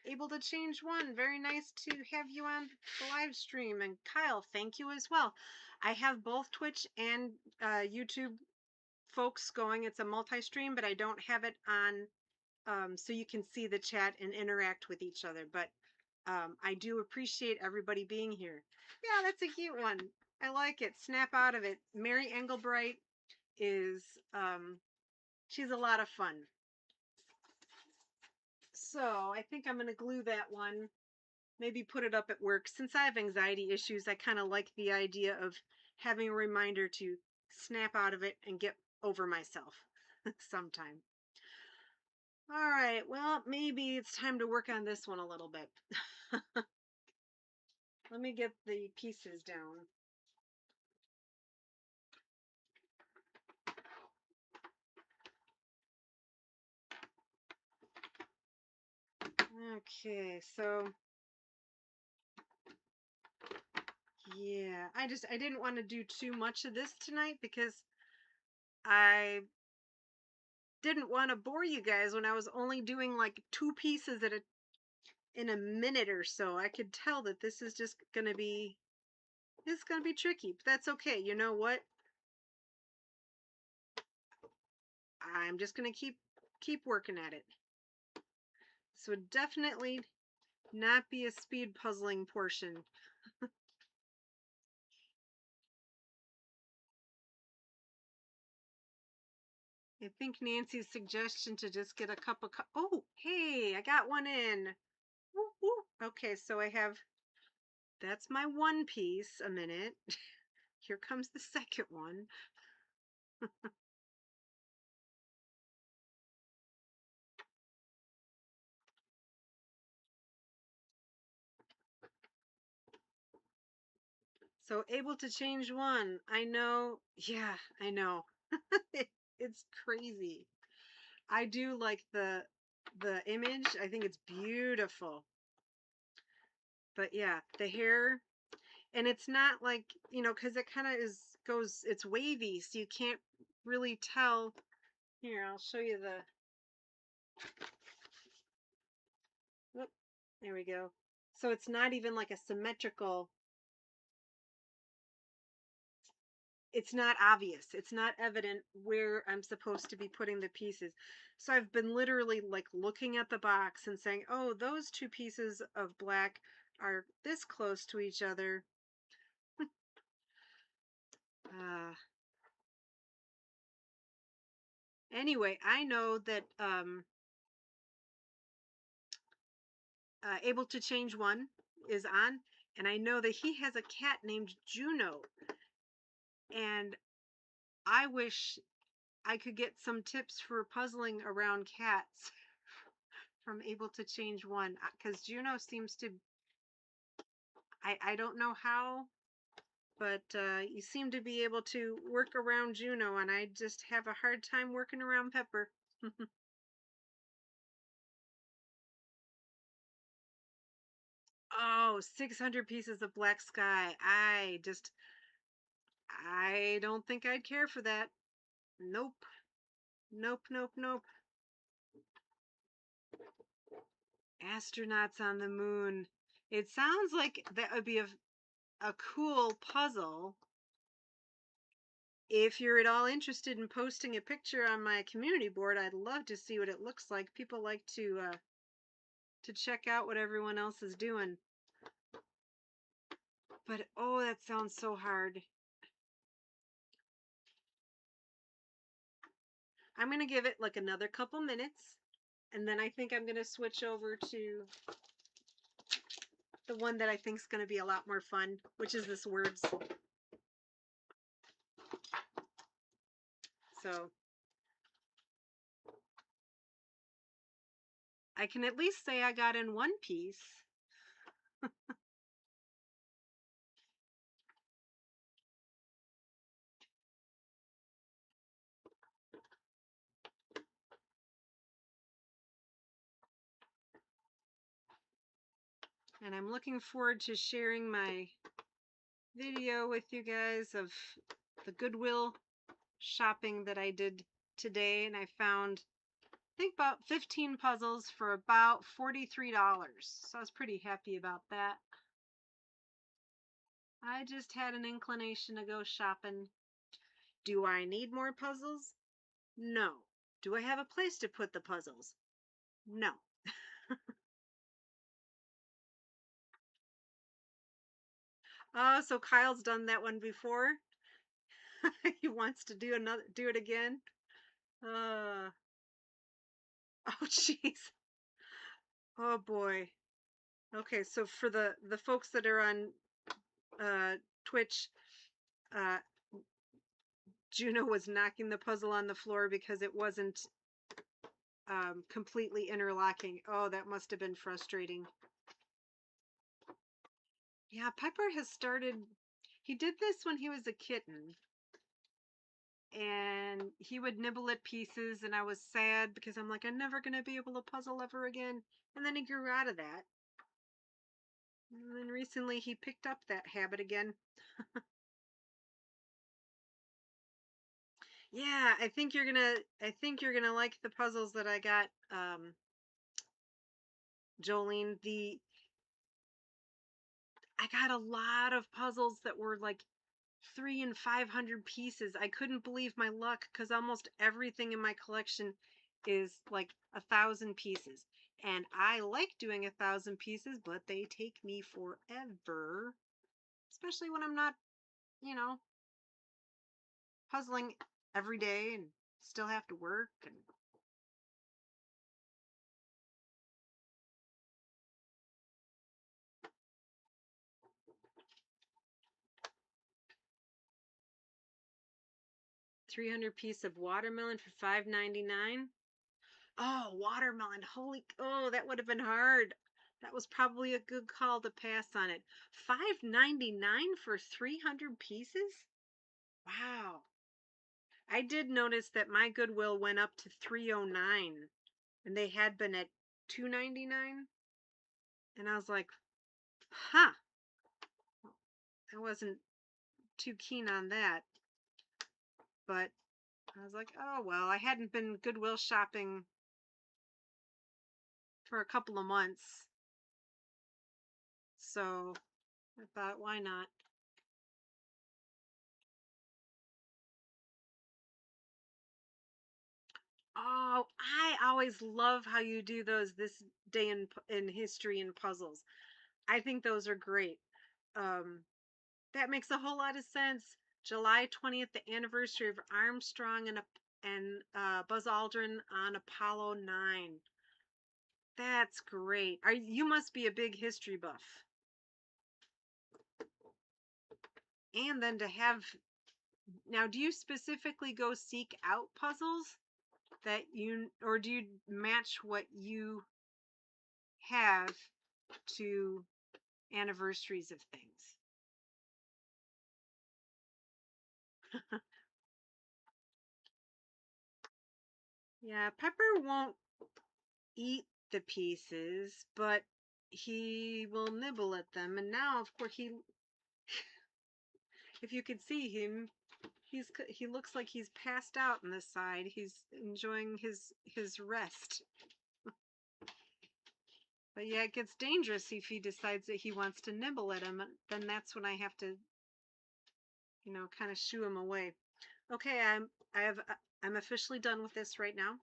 Able to change one. Very nice to have you on the live stream. And Kyle, thank you as well. I have both Twitch and YouTube folks going. It's a multi-stream, but I don't have it on so you can see the chat and interact with each other. But I do appreciate everybody being here. Yeah, that's a cute one. I like it. Snap out of it. Mary Engelbright is, she's a lot of fun. So I think I'm going to glue that one. Maybe put it up at work. Since I have anxiety issues, I kind of like the idea of having a reminder to snap out of it and get over myself sometime. All right, well, maybe it's time to work on this one a little bit. Let me get the pieces down. Okay, so yeah, I didn't want to do too much of this tonight because I didn't want to bore you guys when I was only doing like two pieces in a minute or so. I could tell that this is just going to be, It's going to be tricky, but that's okay. You know what? I'm just going to keep working at it. So definitely not be a speed puzzling portion. I think Nancy's suggestion to just get a cup of oh, hey, I got one in. Woo, woo. Okay, so I have that's my one piece. A minute. Here comes the second one. So able to change one. I know. Yeah, I know. It's crazy. I do like the image. I think it's beautiful. But yeah, the hair, and it's not like, because it kind of it's wavy, so you can't really tell. Here, I'll show you the, whoop, there we go. So it's not even like a symmetrical, it's not obvious. It's not evident where I'm supposed to be putting the pieces. So I've been literally like looking at the box and saying, oh, those two pieces of black are this close to each other. Uh, anyway, I know that able to change one is on, and I know that he has a cat named Juno, and I wish I could get some tips for puzzling around cats from able to change one, because Juno seems to, I don't know how, but you seem to be able to work around Juno, and I just have a hard time working around Pepper. Oh, 600 pieces of black sky. I don't think I'd care for that. Nope. Nope, nope, nope. Astronauts on the moon. It sounds like that would be a cool puzzle. If you're at all interested in posting a picture on my community board, I'd love to see what it looks like. People like to check out what everyone else is doing. But oh, that sounds so hard. I'm gonna give it like another couple minutes, and then I think I'm gonna switch over to the one that I think is gonna be a lot more fun, which is this words. So I can at least say I got in one piece. And I'm looking forward to sharing my video with you guys of the Goodwill shopping that I did today. And I found, I think, about 15 puzzles for about $43. So I was pretty happy about that. I just had an inclination to go shopping. Do I need more puzzles? No. Do I have a place to put the puzzles? No. Oh, so Kyle's done that one before. He wants to do it again. Oh, jeez. Oh boy. Okay, so for the folks that are on Twitch, uh, Juno was knocking the puzzle on the floor because it wasn't completely interlocking. Oh, that must have been frustrating. Yeah, Pepper has started. He did this when he was a kitten, and he would nibble at pieces, and I was sad because I'm like, I'm never gonna be able to puzzle ever again. And then he grew out of that. And then recently he picked up that habit again. Yeah, I think you're gonna like the puzzles that I got, Jolene. I got a lot of puzzles that were like 300 and 500 pieces. I couldn't believe my luck because almost everything in my collection is like 1,000 pieces. And I like doing 1,000 pieces, but they take me forever, especially when I'm not, you know, puzzling every day and still have to work. And 300 piece of watermelon for $5.99. Oh, watermelon. Holy, oh, that would have been hard. That was probably a good call to pass on it. $5.99 for 300 pieces? Wow. I did notice that my Goodwill went up to 309 and they had been at 299, and I was like, "Huh. I wasn't too keen on that." But I was like, "Oh, well, I hadn't been Goodwill shopping for a couple of months." So, I thought, why not? Oh, I always love how you do those this day in history and puzzles. I think those are great. Um, that makes a whole lot of sense. July 20th, the anniversary of Armstrong and Buzz Aldrin on Apollo 9. That's great. You must be a big history buff. And then to have now, do you specifically go seek out puzzles that you, or do you match what you have to anniversaries of things? Yeah, Pepper won't eat the pieces, but he will nibble at them. And now, of course, if you could see him, he looks like he's passed out on this side. He's enjoying his rest. But yeah, it gets dangerous if he decides that he wants to nibble at him. Then that's when I have to, kind of shoo him away. Okay, I'm officially done with this right now.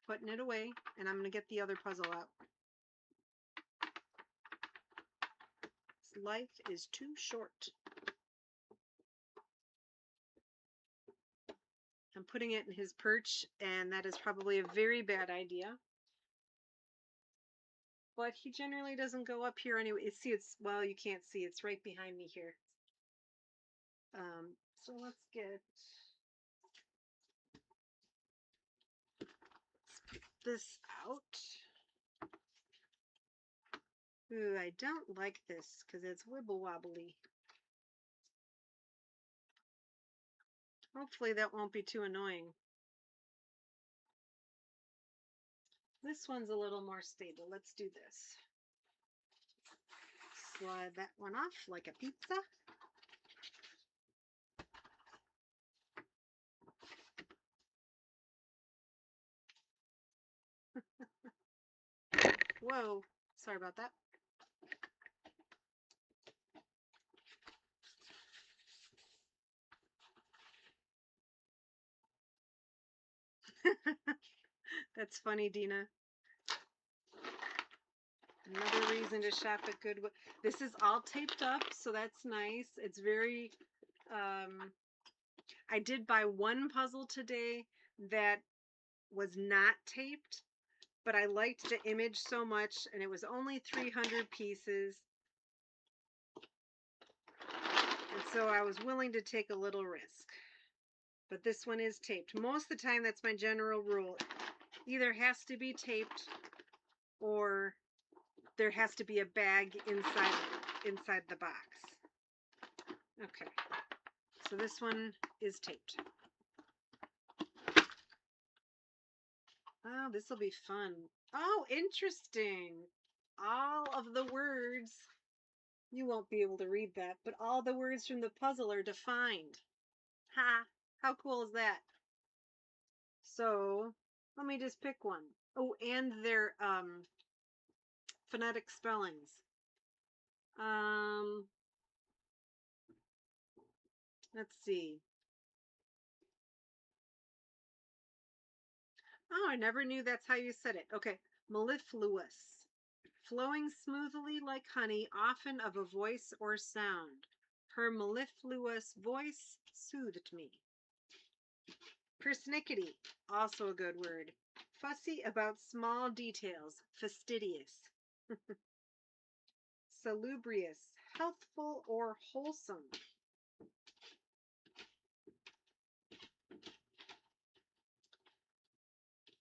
Putting it away, and I'm gonna get the other puzzle out. Life is too short. I'm putting it in his perch, and that is probably a very bad idea. But he generally doesn't go up here anyway. See, well, you can't see. It's right behind me here. So let's put this out. Ooh, I don't like this because it's wibble wobbly. Hopefully that won't be too annoying. This one's a little more stable. Let's do this. Slide that one off like a pizza. Whoa, sorry about that. That's funny, Dina. Another reason to shop at Goodwill. This is all taped up, so that's nice. It's very, I did buy one puzzle today that was not taped, but I liked the image so much, and it was only 300 pieces. And so I was willing to take a little risk. But this one is taped. Most of the time, that's my general rule. Either has to be taped or there has to be a bag inside the box. Okay, so this one is taped. Oh, this will be fun. Oh, interesting. All of the words, you won't be able to read that, but all the words from the puzzle are defined. Ha! How cool is that? So, let me just pick one. Oh, and their phonetic spellings. Um, let's see. Oh, I never knew that's how you said it. Okay. Mellifluous. Flowing smoothly like honey, often of a voice or sound. Her mellifluous voice soothed me. Persnickety. Also a good word. Fussy about small details. Fastidious. Salubrious. Healthful or wholesome.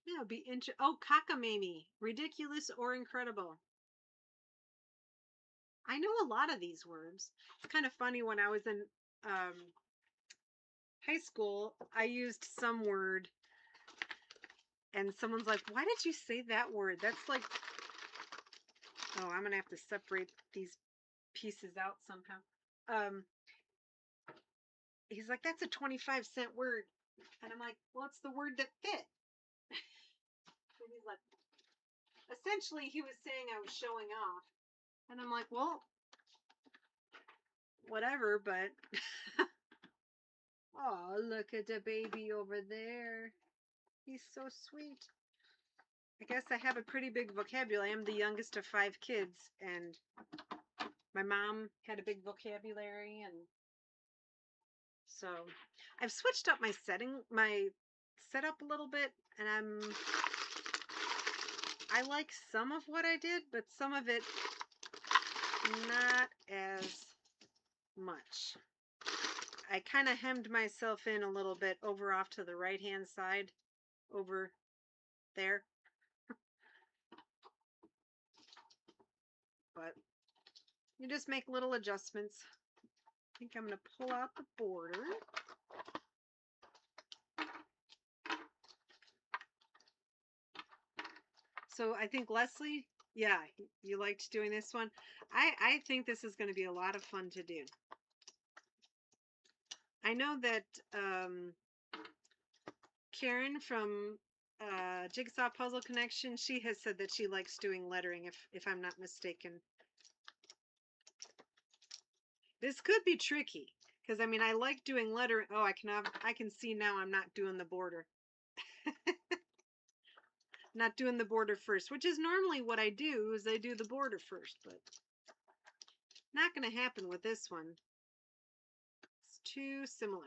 Yeah, it'd be interesting. Oh, cockamamie. Ridiculous or incredible. I know a lot of these words. It's kind of funny when I was in high school, I used some word and someone's like, why did you say that word? That's like, oh, I'm going to have to separate these pieces out somehow. Um, he's like, that's a 25-cent word. And I'm like, well, it's the word that fit. And he's like, essentially, he was saying I was showing off. And I'm like, well, whatever, but oh, look at the baby over there. He's so sweet. I guess I have a pretty big vocabulary. I'm the youngest of 5 kids, and my mom had a big vocabulary, and so I've switched up my setup a little bit, and I like some of what I did, but some of it not as much. I kind of hemmed myself in a little bit over off to the right hand side over there, but you just make little adjustments. I think I'm going to pull out the border. So I think Leslie, yeah, you liked doing this one. I think this is going to be a lot of fun to do. I know that Karen from Jigsaw Puzzle Connection, she has said that she likes doing lettering, if I'm not mistaken. This could be tricky because I mean I like doing lettering. Oh, I can see now I'm not doing the border. Not doing the border first, which is normally what I do is I do the border first, but not going to happen with this one. It's too similar.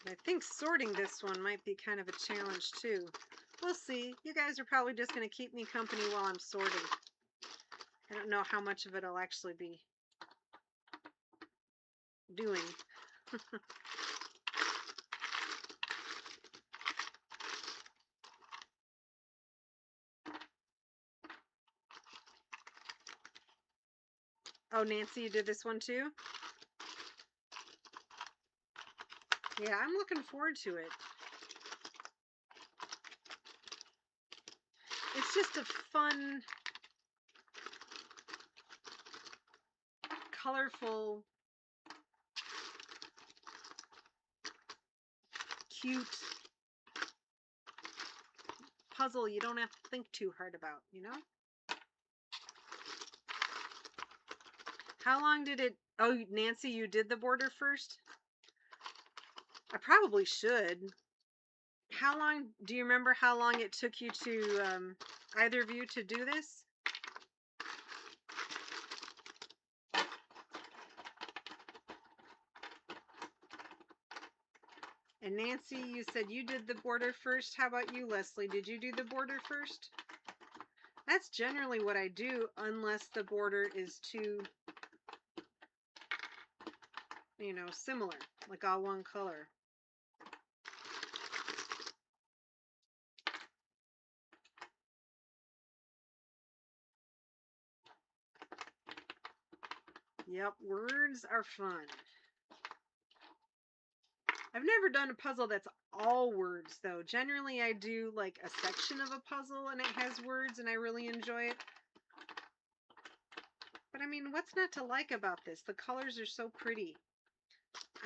I think sorting this one might be kind of a challenge too. We'll see. You guys are probably just going to keep me company while I'm sorting. I don't know how much of it I'll actually be doing. Oh, Nancy, you did this one too? Yeah, I'm looking forward to it. It's just a fun, colorful, cute puzzle you don't have to think too hard about, you know? How long did it... Oh, Nancy, you did the border first? I probably should. How long... Do you remember how long it took you to, either of you to do this? And Nancy, you said you did the border first. How about you, Leslie? Did you do the border first? That's generally what I do, unless the border is too, you know, similar, like all one color. Yep, words are fun. I've never done a puzzle that's all words, though. Generally, I do like a section of a puzzle and it has words and I really enjoy it. But I mean, what's not to like about this? The colors are so pretty.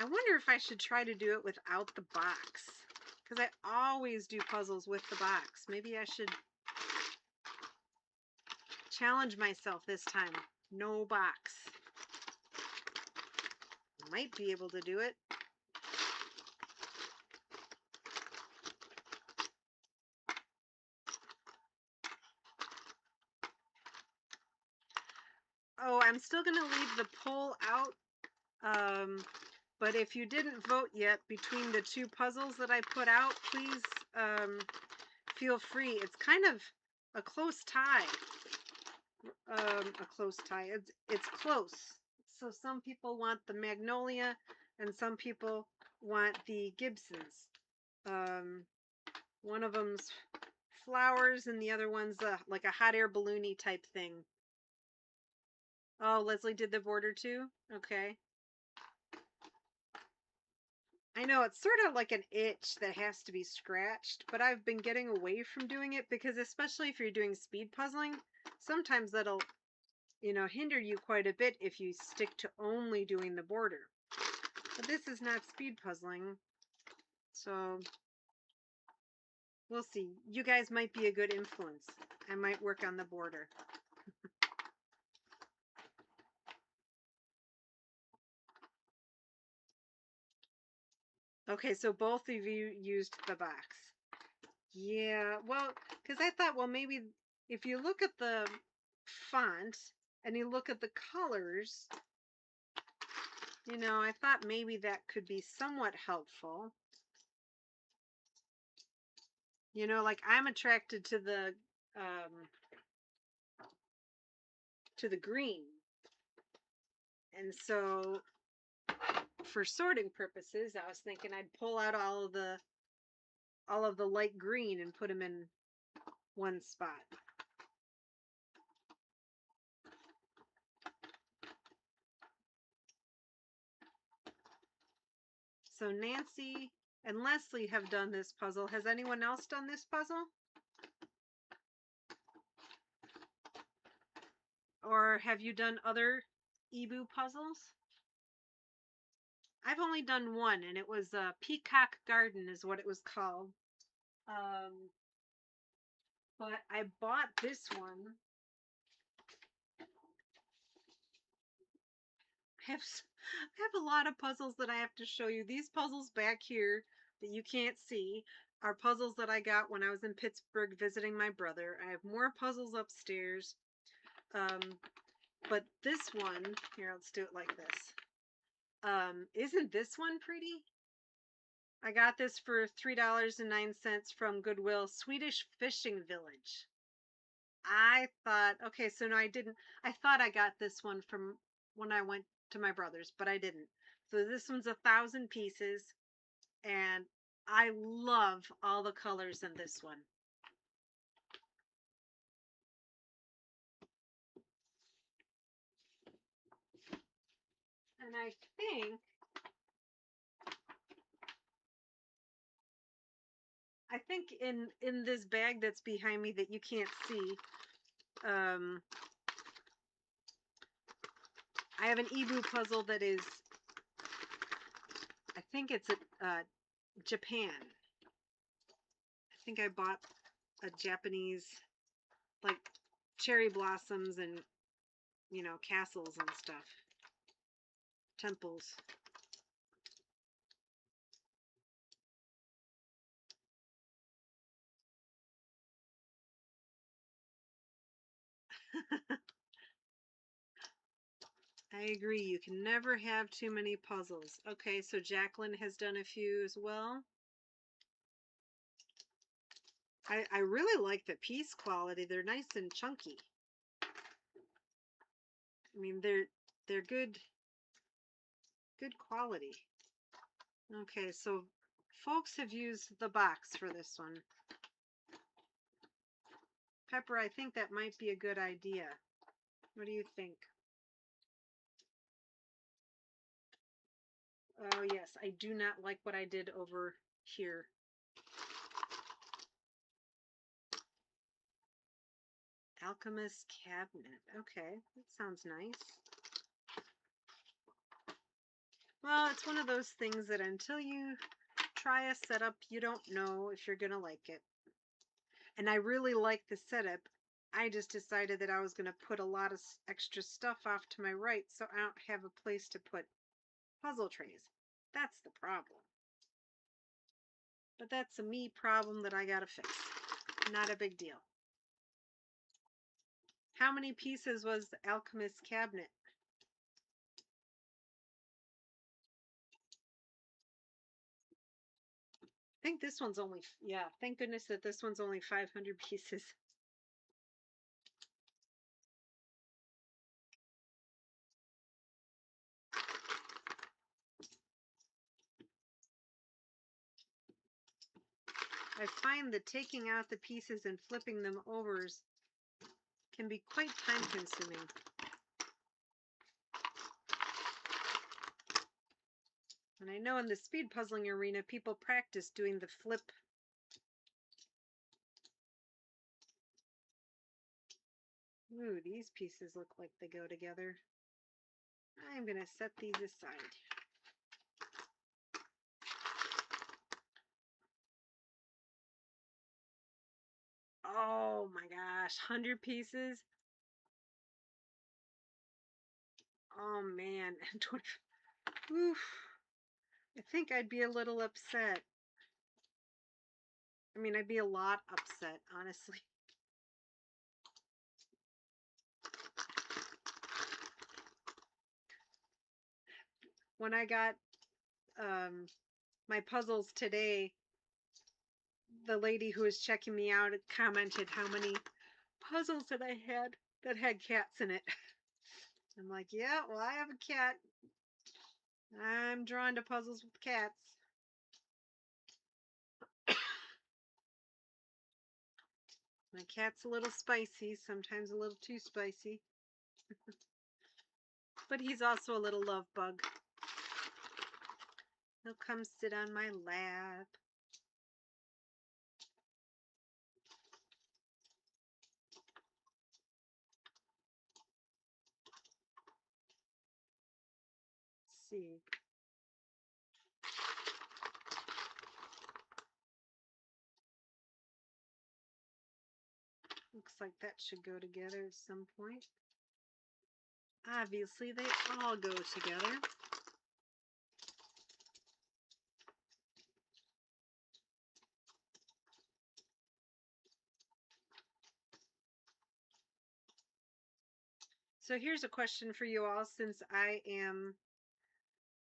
I wonder if I should try to do it without the box. because I always do puzzles with the box. Maybe I should challenge myself this time. No box. Might be able to do it. Oh, I'm still going to leave the poll out. But if you didn't vote yet between the two puzzles that I put out, please feel free. It's kind of a close tie. A close tie. It's close. So some people want the Magnolia and some people want the Gibsons. One of them's flowers and the other one's like a hot air balloony type thing. Oh, Leslie did the border too? Okay. I know it's sort of like an itch that has to be scratched, but I've been getting away from doing it because especially if you're doing speed puzzling, sometimes that'll, hinder you quite a bit if you stick to only doing the border. But this is not speed puzzling, so we'll see. You guys might be a good influence. I might work on the border. Okay, so both of you used the box. Yeah, well, because I thought, well, maybe if you look at the font and you look at the colors, I thought maybe that could be somewhat helpful. Like I'm attracted to the green. And so for sorting purposes, I was thinking I'd pull out all of the light green and put them in one spot. So Nancy and Leslie have done this puzzle. Has anyone else done this puzzle? Or have you done other Ebu puzzles? I've only done one, and it was Peacock Garden is what it was called. But I bought this one. I have a lot of puzzles that I have to show you. These puzzles back here that you can't see are puzzles that I got when I was in Pittsburgh visiting my brother. I have more puzzles upstairs. But this one, here, let's do it like this. Isn't this one pretty? I got this for $3.09 from Goodwill, Swedish Fishing Village. I thought, okay, so no, I didn't. I thought I got this one from when I went to my brother's, but I didn't. So this one's 1,000 pieces, and I love all the colors in this one. And I think in this bag that's behind me that you can't see, I have an Ebu puzzle that is, I think it's Japan. I think I bought a Japanese, like cherry blossoms and, castles and stuff. Temples. I agree. You can never have too many puzzles. Okay, so Jacqueline has done a few as well. I really like the piece quality. They're nice and chunky. I mean, they're good quality. Okay, so folks have used the box for this one. Pepper, I think that might be a good idea. What do you think? Oh, yes, I do not like what I did over here. Alchemist cabinet. Okay, that sounds nice. Well, it's one of those things that until you try a setup you don't know if you're going to like it. And I really like the setup. I just decided that I was going to put a lot of extra stuff off to my right so I don't have a place to put puzzle trays. That's the problem. But that's a me problem that I got to fix. Not a big deal. How many pieces was the Alchemist cabinet? I think this one's only, yeah, thank goodness that this one's only 500 pieces. I find that taking out the pieces and flipping them overs can be quite time consuming. And I know in the speed puzzling arena, people practice doing the flip. Ooh, these pieces look like they go together. I'm going to set these aside. Oh my gosh, 100 pieces? Oh man, oof. I think I'd be a little upset. I mean, I'd be a lot upset, honestly. When I got my puzzles today, the lady who was checking me out commented how many puzzles that I had that had cats in it. I'm like, yeah, well, I have a cat. I'm drawn to puzzles with cats. My cat's a little spicy, sometimes a little too spicy. But he's also a little love bug. He'll come sit on my lap. Let's see. Looks like that should go together at some point. Obviously, they all go together. So here's a question for you all, since I am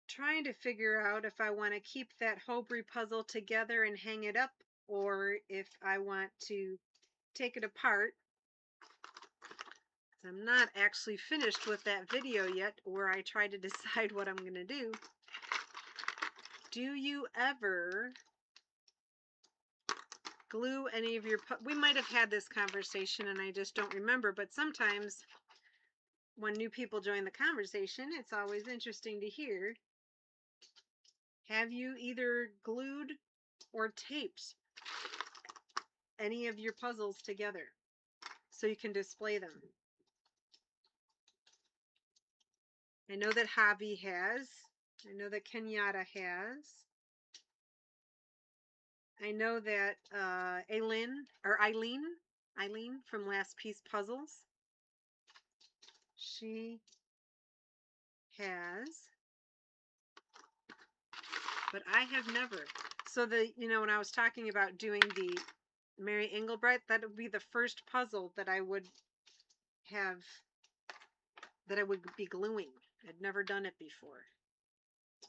trying to figure out if I want to keep that Hobry puzzle together and hang it up, or if I want to take it apart. I'm not actually finished with that video yet, where I try to decide what I'm going to do. Do you ever glue any of your, we might have had this conversation and I just don't remember, but sometimes when new people join the conversation, it's always interesting to hear. Have you either glued or taped any of your puzzles together so you can display them? I know that Javi has. I know that Kenyatta has. I know that Eileen from Last Piece Puzzles, she has, but I have never. So when I was talking about doing the Mary Engelbreit, that would be the first puzzle that I would have, that I would be gluing. I'd never done it before.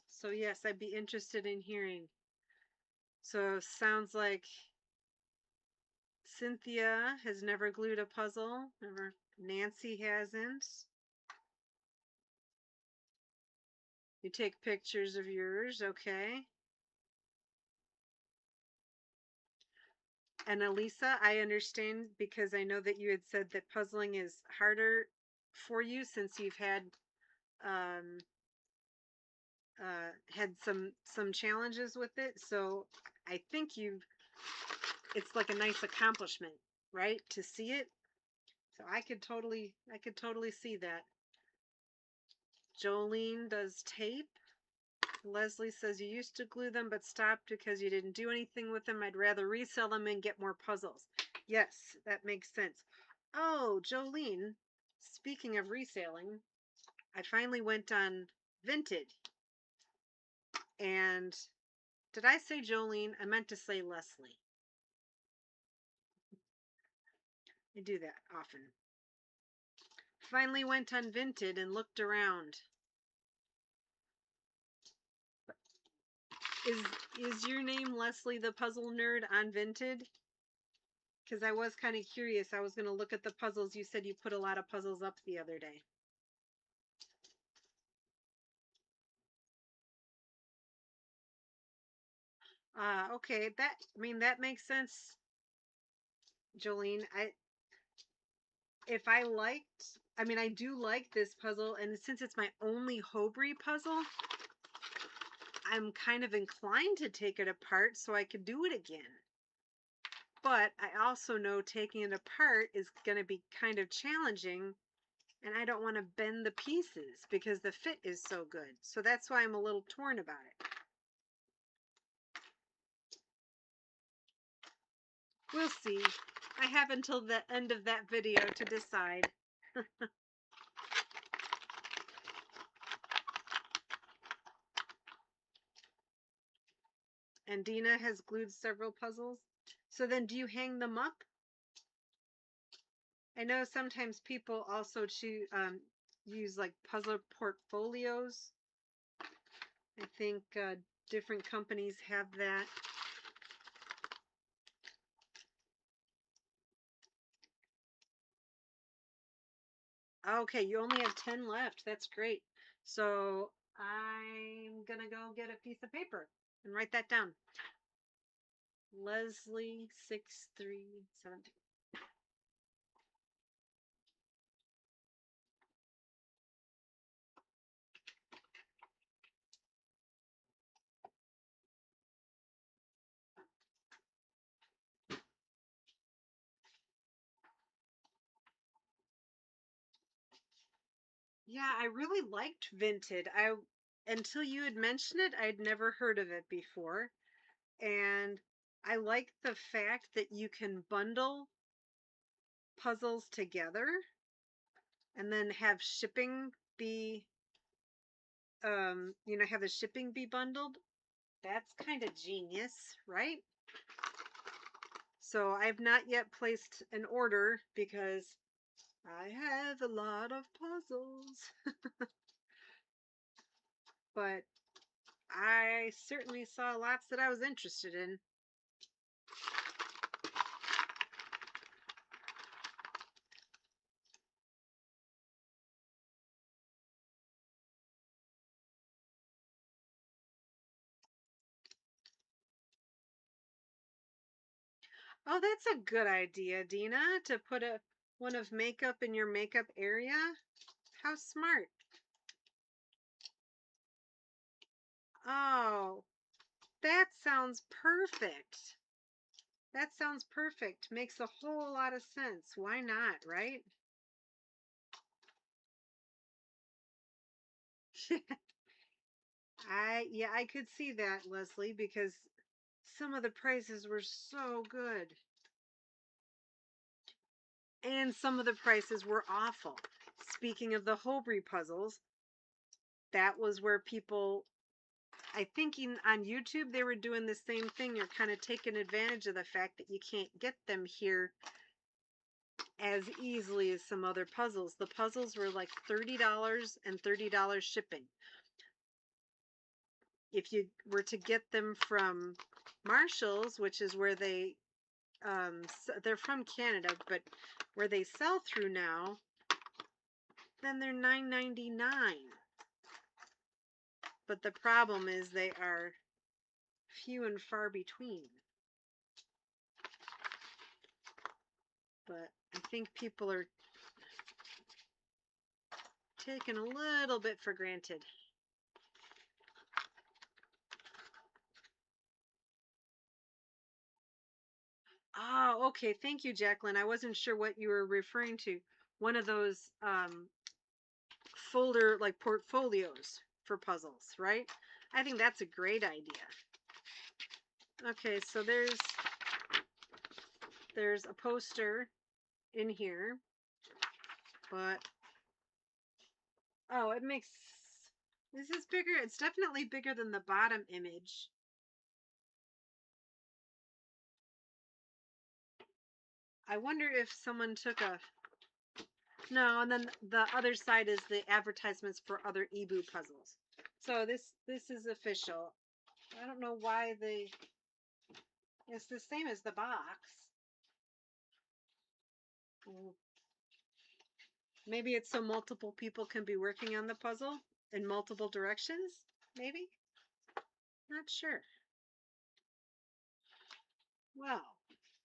So yes, I'd be interested in hearing. So sounds like Cynthia has never glued a puzzle. Never. Nancy hasn't. You take pictures of yours, okay. And Elisa, I understand, because I know that you had said that puzzling is harder for you since you've had some challenges with it. So I think it's like a nice accomplishment, right? To see it. So I could totally see that. Jolene does tape. Leslie says you used to glue them but stopped because you didn't do anything with them. I'd rather resell them and get more puzzles. Yes, that makes sense. Oh, Jolene, speaking of reselling, I finally went on Vinted. And did I say Jolene? I meant to say Leslie. I do that often. Finally went on Vinted and looked around. Is your name Leslie the Puzzle Nerd on Vinted? Because I was kind of curious. I was going to look at the puzzles. You said you put a lot of puzzles up the other day. Okay. That makes sense, Jolene. I do like this puzzle, and since it's my only Hobry puzzle, I'm kind of inclined to take it apart so I could do it again. But I also know taking it apart is going to be kind of challenging, and I don't want to bend the pieces because the fit is so good. So that's why I'm a little torn about it. We'll see. I have until the end of that video to decide. And Dina has glued several puzzles. So then do you hang them up? I know sometimes people also use like puzzle portfolios. I think different companies have that. Okay, you only have 10 left. That's great. So I'm going to go get a piece of paper and write that down. Leslie 6372. Yeah, I really liked Vinted. Until you had mentioned it, I'd never heard of it before. And I like the fact that you can bundle puzzles together and then have shipping be have the shipping be bundled. That's kind of genius, right? So I've not yet placed an order because I have a lot of puzzles. But I certainly saw lots that I was interested in. Oh, that's a good idea, Dina, to put one of makeup in your makeup area. How smart. Oh, that sounds perfect. That sounds perfect. Makes a whole lot of sense. Why not, right? I could see that, Leslie, because some of the prices were so good. And some of the prices were awful. Speaking of the Hobry puzzles, that was where people, I think on YouTube, they were doing the same thing. You're kind of taking advantage of the fact that you can't get them here as easily as some other puzzles. The puzzles were like $30 and $30 shipping. If you were to get them from Marshall's, which is where they're from Canada, but where they sell through now, then they're $9.99. But the problem is they are few and far between. But I think people are taken a little bit for granted. Oh, okay. Thank you, Jacqueline. I wasn't sure what you were referring to. One of those folder like portfolios for puzzles, right? I think that's a great idea. Okay, so there's a poster in here, but oh, it makes this is bigger. It's definitely bigger than the bottom image. I wonder if someone took a no, and then the other side is the advertisements for other Ebu puzzles. So this is official. I don't know why it's the same as the box. Maybe it's so multiple people can be working on the puzzle in multiple directions, maybe? Not sure. Well,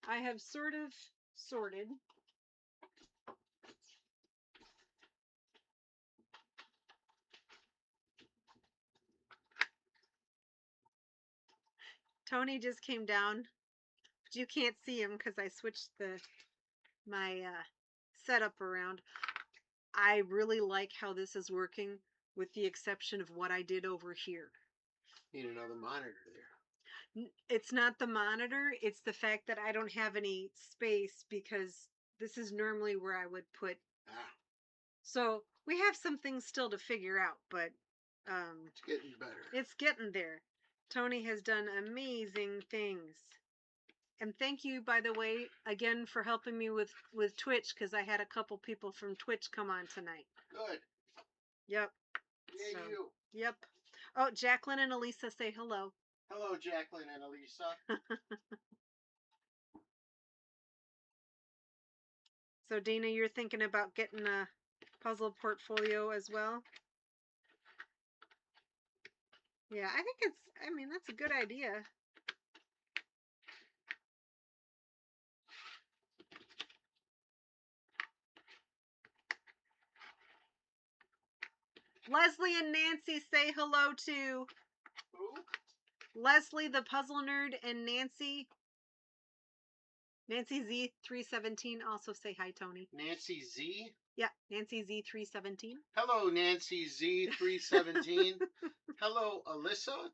I have sort of sorted. Tony just came down. But you can't see him because I switched my setup around. I really like how this is working, with the exception of what I did over here. Need another monitor there. It's not the monitor, it's the fact that I don't have any space, because this is normally where I would put. So we have some things still to figure out, but it's getting better. It's getting there. Tony has done amazing things. And thank you, by the way, again for helping me with Twitch, because I had a couple people from Twitch come on tonight. Good. Yep. Yeah, so, you. Yep. Oh, Jacqueline and Elisa say hello. Hello, Jacqueline and Elisa. So, Dina, you're thinking about getting a puzzle portfolio as well? Yeah, I think that's a good idea. Leslie and Nancy say hello to. Who? Leslie, the puzzle nerd, and Nancy. Nancy Z317 also say hi, Tony. Nancy Z? Yeah, Nancy Z317. Hello, Nancy Z317. Hello, Alyssa?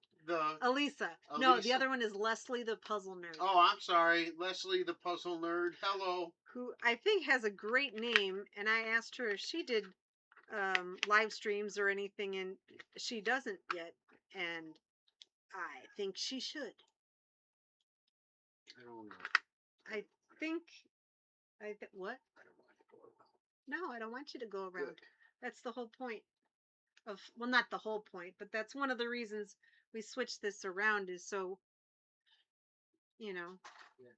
Elisa. No, the other one is Leslie, the puzzle nerd. Oh, I'm sorry. Leslie, the puzzle nerd. Hello. Who I think has a great name, and I asked her if she did live streams or anything, and she doesn't yet, and I think she should. I don't know. I think what? I don't want to go around. No, I don't want you to go around. Good. That's the whole point of, well, not the whole point, but that's one of the reasons we switched this around, is so, you know. Yeah.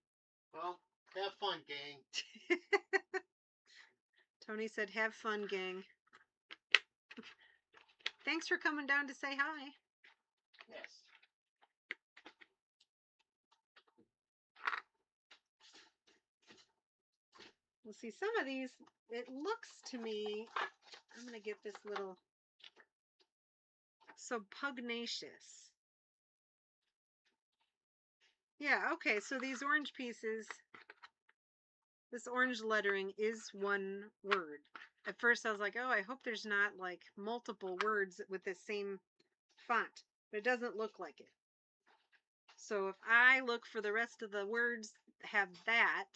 Well, have fun, gang. Tony said, have fun, gang. Thanks for coming down to say hi. Yes. We'll see some of these. It looks to me, I'm going to get this little, so pugnacious. Yeah, okay, so these orange pieces, this orange lettering is one word. At first I was like, oh, I hope there's not like multiple words with the same font, but it doesn't look like it. So if I look for the rest of the words have that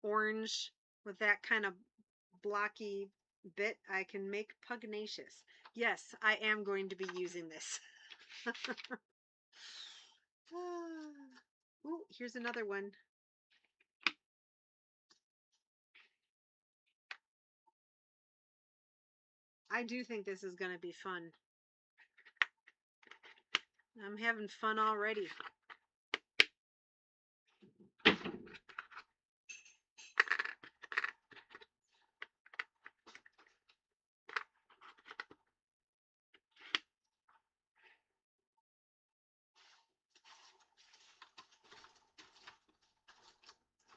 orange with that kind of blocky bit, I can make pugnacious. Yes, I am going to be using this. Ooh, here's another one. I do think this is going to be fun. I'm having fun already.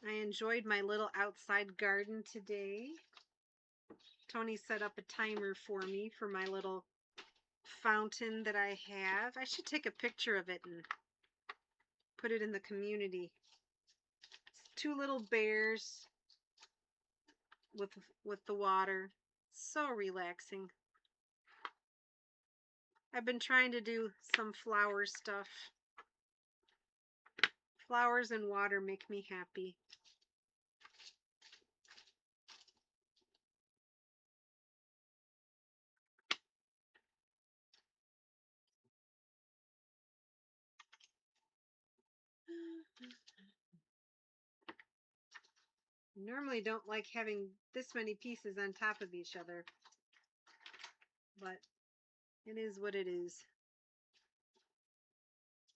I enjoyed my little outside garden today. Tony set up a timer for me for my little fountain that I have. I should take a picture of it and put it in the community. It's two little bears with the water. So relaxing. I've been trying to do some flower stuff. Flowers and water make me happy. Normally don't like having this many pieces on top of each other, but it is what it is.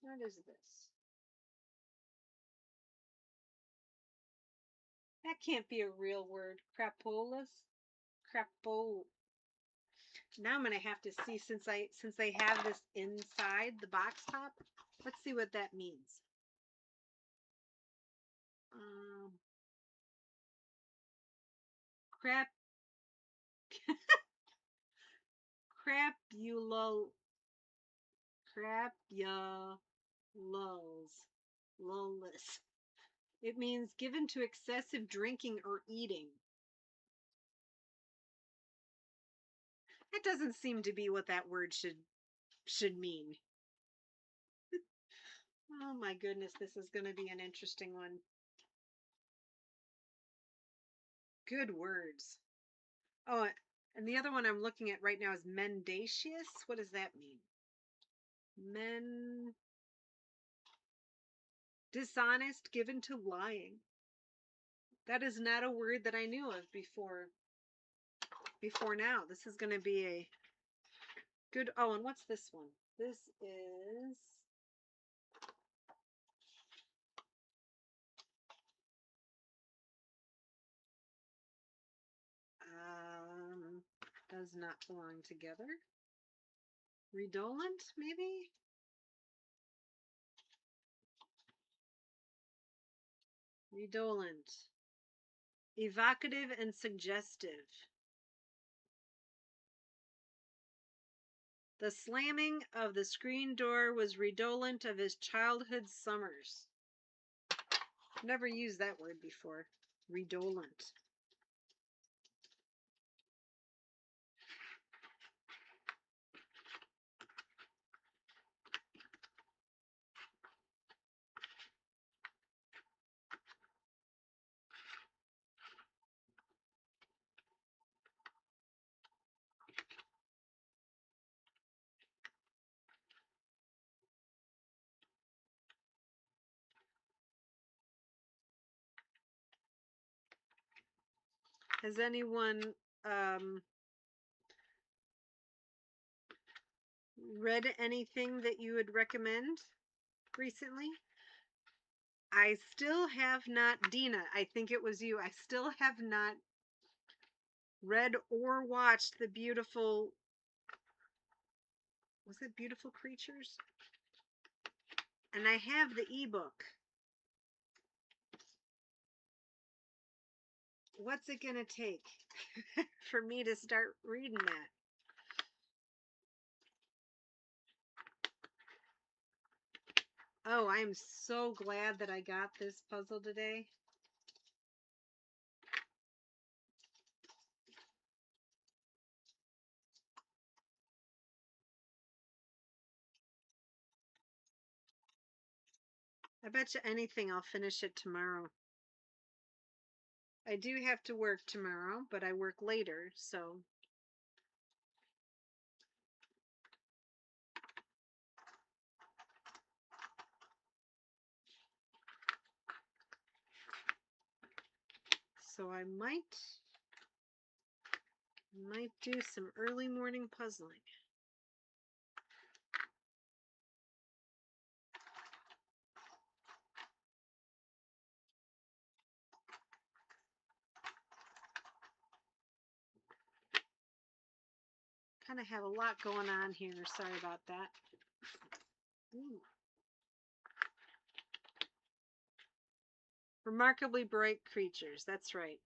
What is this? That can't be a real word. Crapolas? Crapo. Now I'm gonna have to see, since they have this inside the box top. Let's see what that means. Um, crap, crapula, crapulals, lulus. It means given to excessive drinking or eating. That doesn't seem to be what that word should mean. Oh my goodness, this is going to be an interesting one. Good words. Oh, and the other one I'm looking at right now is mendacious. What does that mean? Men dishonest, given to lying. That is not a word that I knew of before now. This is going to be a good. Oh, and what's this one? This is does not belong together. Redolent, maybe? Redolent. Evocative and suggestive. The slamming of the screen door was redolent of his childhood summers. Never used that word before. Redolent. Has anyone read anything that you would recommend recently? I still have not, Dina, I think it was you. I still have not read or watched the beautiful, was it Beautiful Creatures? And I have the ebook. What's it going to take for me to start reading that? Oh, I'm so glad that I got this puzzle today. I bet you anything I'll finish it tomorrow. I do have to work tomorrow, but I work later, so. So I might do some early morning puzzling. Kind of have a lot going on here. Sorry about that. Ooh. Remarkably bright creatures. That's right.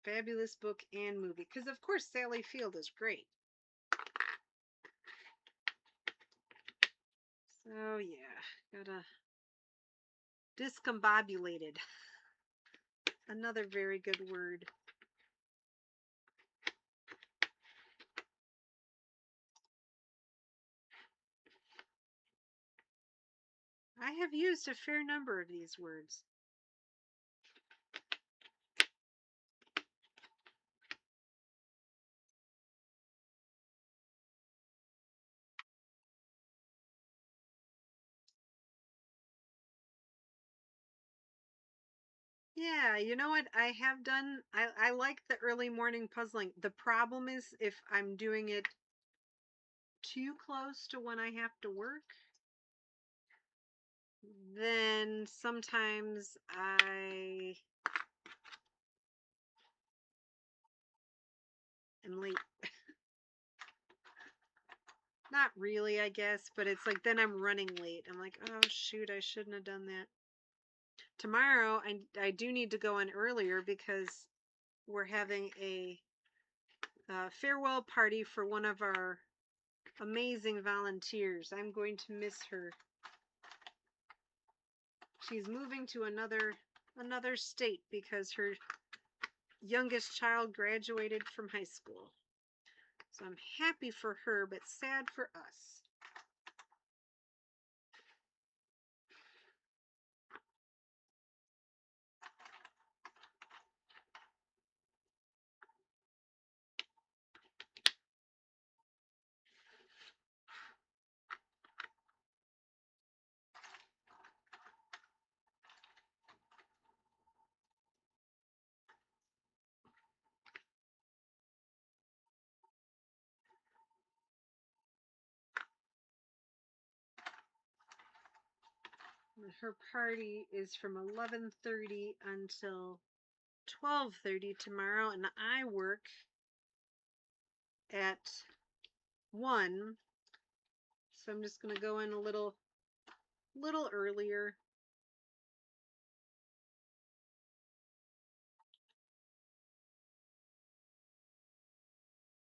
Fabulous book and movie. Because, of course, Sally Field is great. So, yeah. Gotta. Discombobulated. Another very good word. I have used a fair number of these words. Yeah, you know what? I have done, I like the early morning puzzling. The problem is if I'm doing it too close to when I have to work, then sometimes I am late. Not really, I guess, but it's like then I'm running late. I'm like, oh shoot, I shouldn't have done that. Tomorrow, I do need to go in earlier because we're having a farewell party for one of our amazing volunteers. I'm going to miss her. She's moving to another state because her youngest child graduated from high school. So I'm happy for her, but sad for us. Her party is from 11:30 until 12:30 tomorrow, and I work at 1. So I'm just going to go in a little earlier.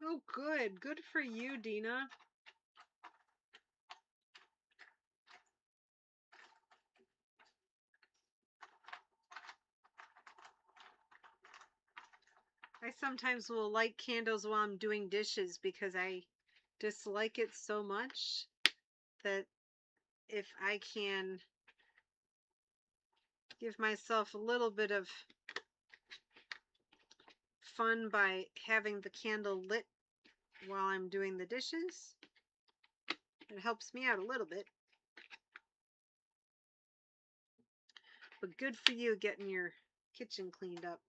Oh, good. Good for you, Dina. I sometimes will light candles while I'm doing dishes because I dislike it so much that if I can give myself a little bit of fun by having the candle lit while I'm doing the dishes, it helps me out a little bit. But good for you getting your kitchen cleaned up.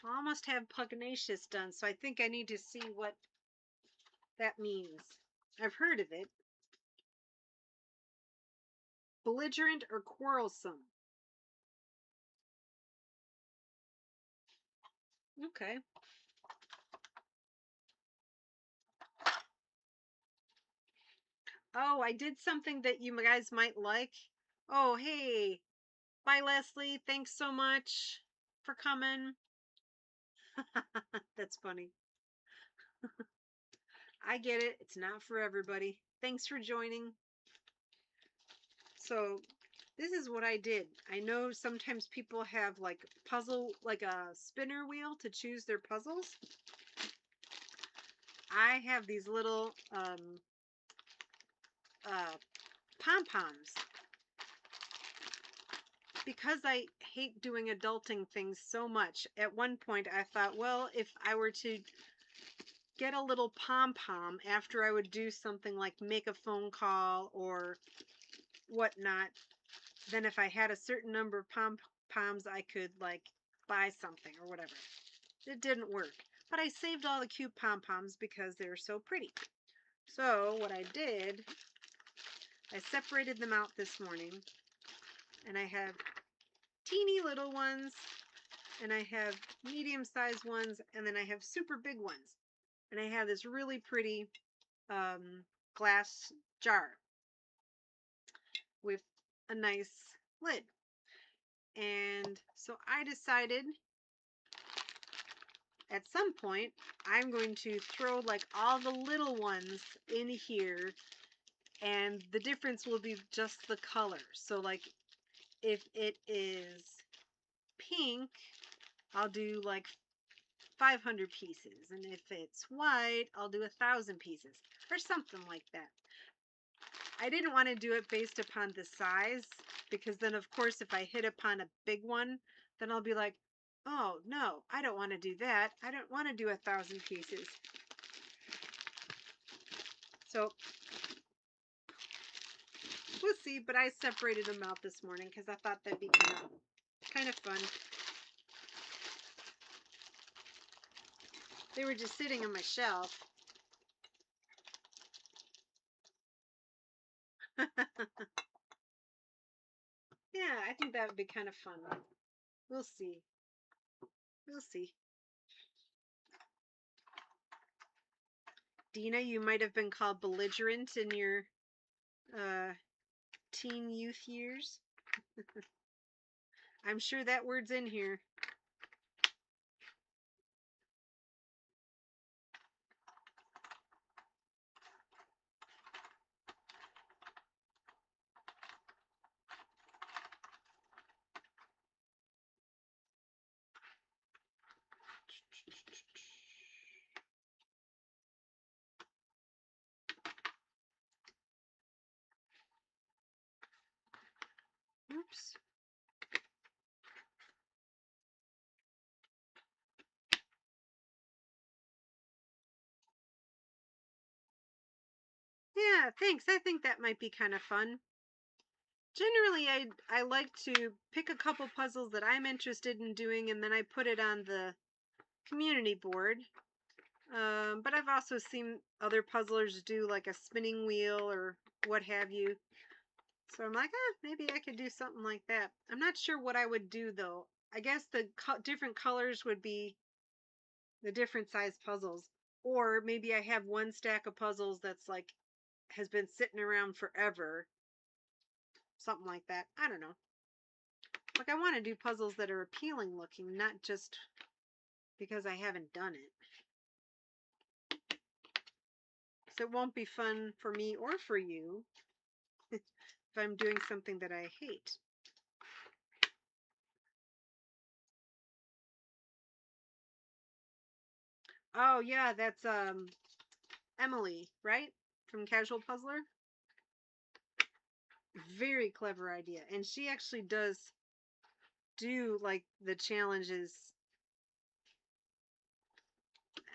I almost have pugnacious done, so I think I need to see what that means. I've heard of it. Belligerent or quarrelsome. Okay. Oh, I did something that you guys might like. Oh, hey. Bye, Leslie. Thanks so much for coming. That's funny. I get it. It's not for everybody. Thanks for joining. So, this is what I did. I know sometimes people have like puzzle, like a spinner wheel to choose their puzzles. I have these little uh, pom-poms because I hate doing adulting things so much. At one point, I thought, well, if I were to get a little pom-pom after I would do something like make a phone call or whatnot, then if I had a certain number of pom-poms, I could like buy something or whatever. It didn't work. But I saved all the cute pom-poms because they're so pretty. So what I did, I separated them out this morning, and I have teeny little ones, and I have medium-sized ones, and then I have super big ones. And I have this really pretty glass jar with a nice lid. And so I decided at some point I'm going to throw like all the little ones in here, and the difference will be just the color. So like If it is pink, I'll do like 500 pieces. And if it's white, I'll do 1,000 pieces or something like that. I didn't want to do it based upon the size because then, of course, if I hit upon a big one, then I'll be like, oh, no, I don't want to do that. I don't want to do 1,000 pieces. So we'll see, but I separated them out this morning because I thought that'd be kind of fun. They were just sitting on my shelf. Yeah, I think that would be kind of fun. We'll see. We'll see. Dina, you might have been called belligerent in your uh, teen youth years. I'm sure that word's in here. Oops. Yeah, thanks. I think that might be kind of fun. Generally, I like to pick a couple puzzles that I'm interested in doing, and then I put it on the community board. But I've also seen other puzzlers do like a spinning wheel or what have you. So I'm like, maybe I could do something like that. I'm not sure what I would do though. I guess the different colors would be the different size puzzles. Or maybe I have one stack of puzzles that's like has been sitting around forever. Something like that. I don't know. Like I want to do puzzles that are appealing looking, not just because I haven't done it. So it won't be fun for me or for you if I'm doing something that I hate. Oh yeah, that's Emily, right? From Casual Puzzler. Very clever idea. And she actually does do like the challenges.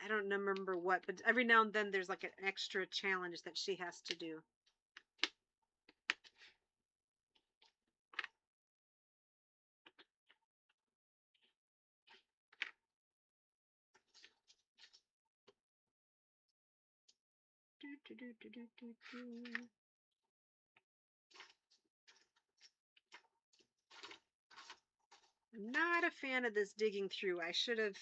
I don't remember what, but every now and then there's like an extra challenge that she has to do. I'm not a fan of this digging through. I should have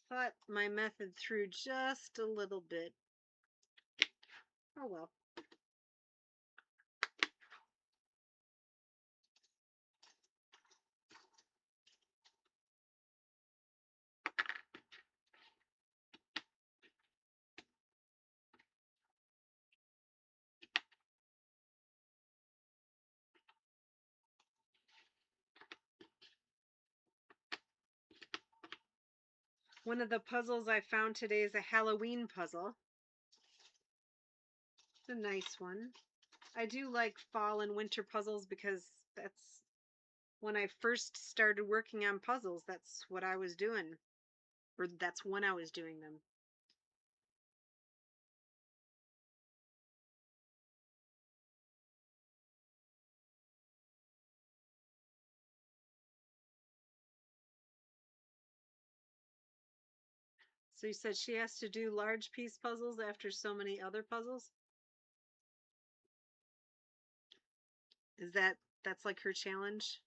thought my method through just a little bit. Oh well. One of the puzzles I found today is a Halloween puzzle. It's a nice one. I do like fall and winter puzzles because that's when I first started working on puzzles. That's what I was doing, or that's when I was doing them. So you said she has to do large piece puzzles after so many other puzzles? Is that's like her challenge?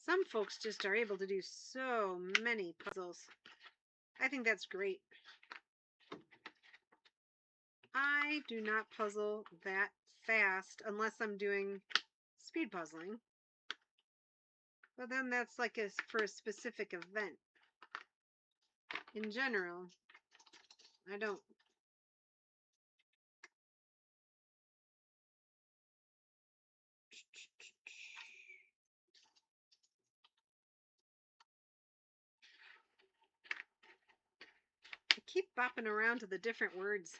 Some folks just are able to do so many puzzles. I think that's great. I do not puzzle that fast unless I'm doing speed puzzling. But then that's like for a specific event. In general, I don't. I keep bopping around to the different words.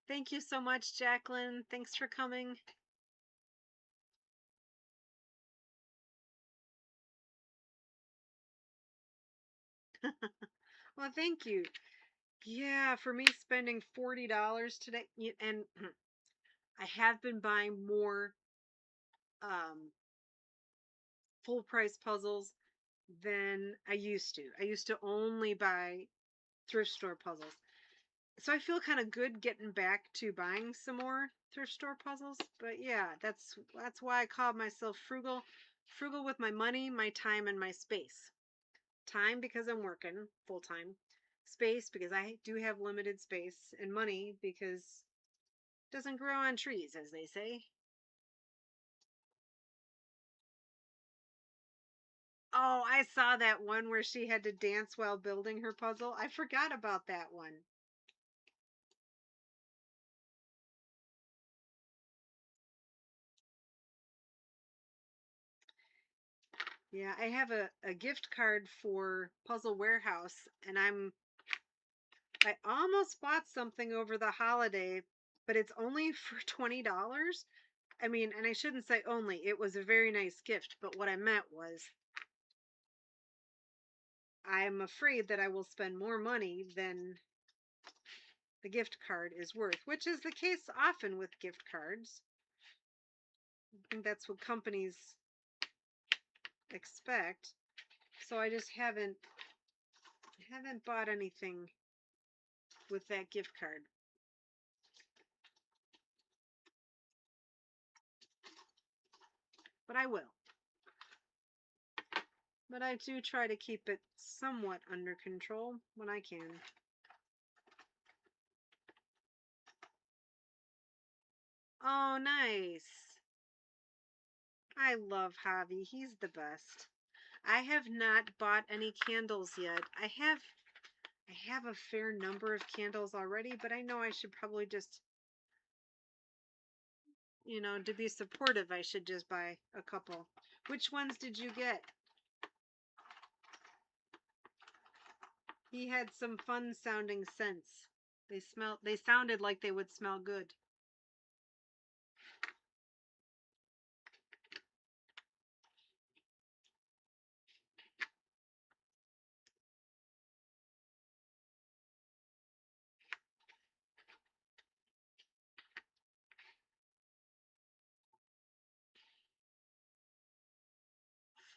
Thank you so much, Jacqueline. Thanks for coming. Well, thank you. Yeah, for me spending $40 today, and I have been buying more um, full price puzzles than I used to. I used to only buy thrift store puzzles. So I feel kind of good getting back to buying some more thrift store puzzles. But yeah, that's why I call myself frugal. Frugal with my money, my time, and my space. Time because I'm working full time. Space because I do have limited space, and money because it doesn't grow on trees, as they say. Oh, I saw that one where she had to dance while building her puzzle. I forgot about that one. Yeah, I have a gift card for Puzzle Warehouse, and I almost bought something over the holiday, but it's only for $20. I mean, and I shouldn't say only, it was a very nice gift, but what I meant was I'm afraid that I will spend more money than the gift card is worth, which is the case often with gift cards. I think that's what companies expect. So I just haven't bought anything with that gift card. But I will. But I do try to keep it somewhat under control when I can. Oh, nice. I love Javi. He's the best. I have not bought any candles yet. I have a fair number of candles already, but I know I should probably just, to be supportive, I should just buy a couple. Which ones did you get? He had some fun sounding scents. They sounded like they would smell good.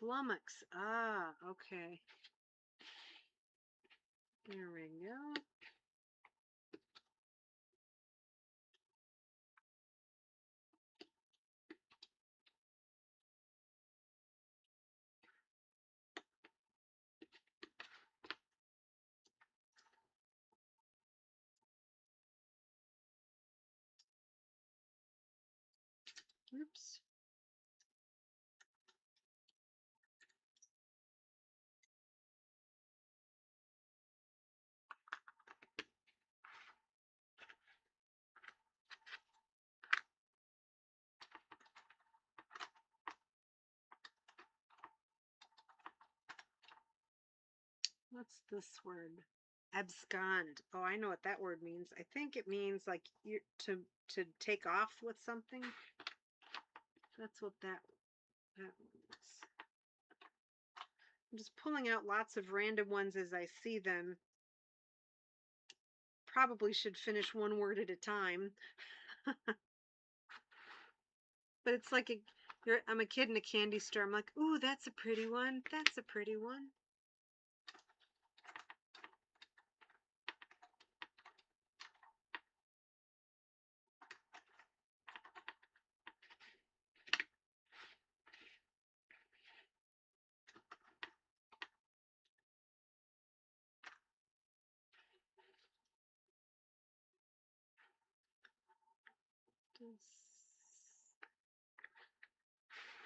Flummox. Ah, okay. There we go. Oops. What's this word? Abscond. Oh, I know what that word means. I think it means like you to take off with something. That's what that means. I'm just pulling out lots of random ones as I see them. Probably should finish one word at a time. But it's like I'm a kid in a candy store. I'm like, ooh, that's a pretty one. That's a pretty one.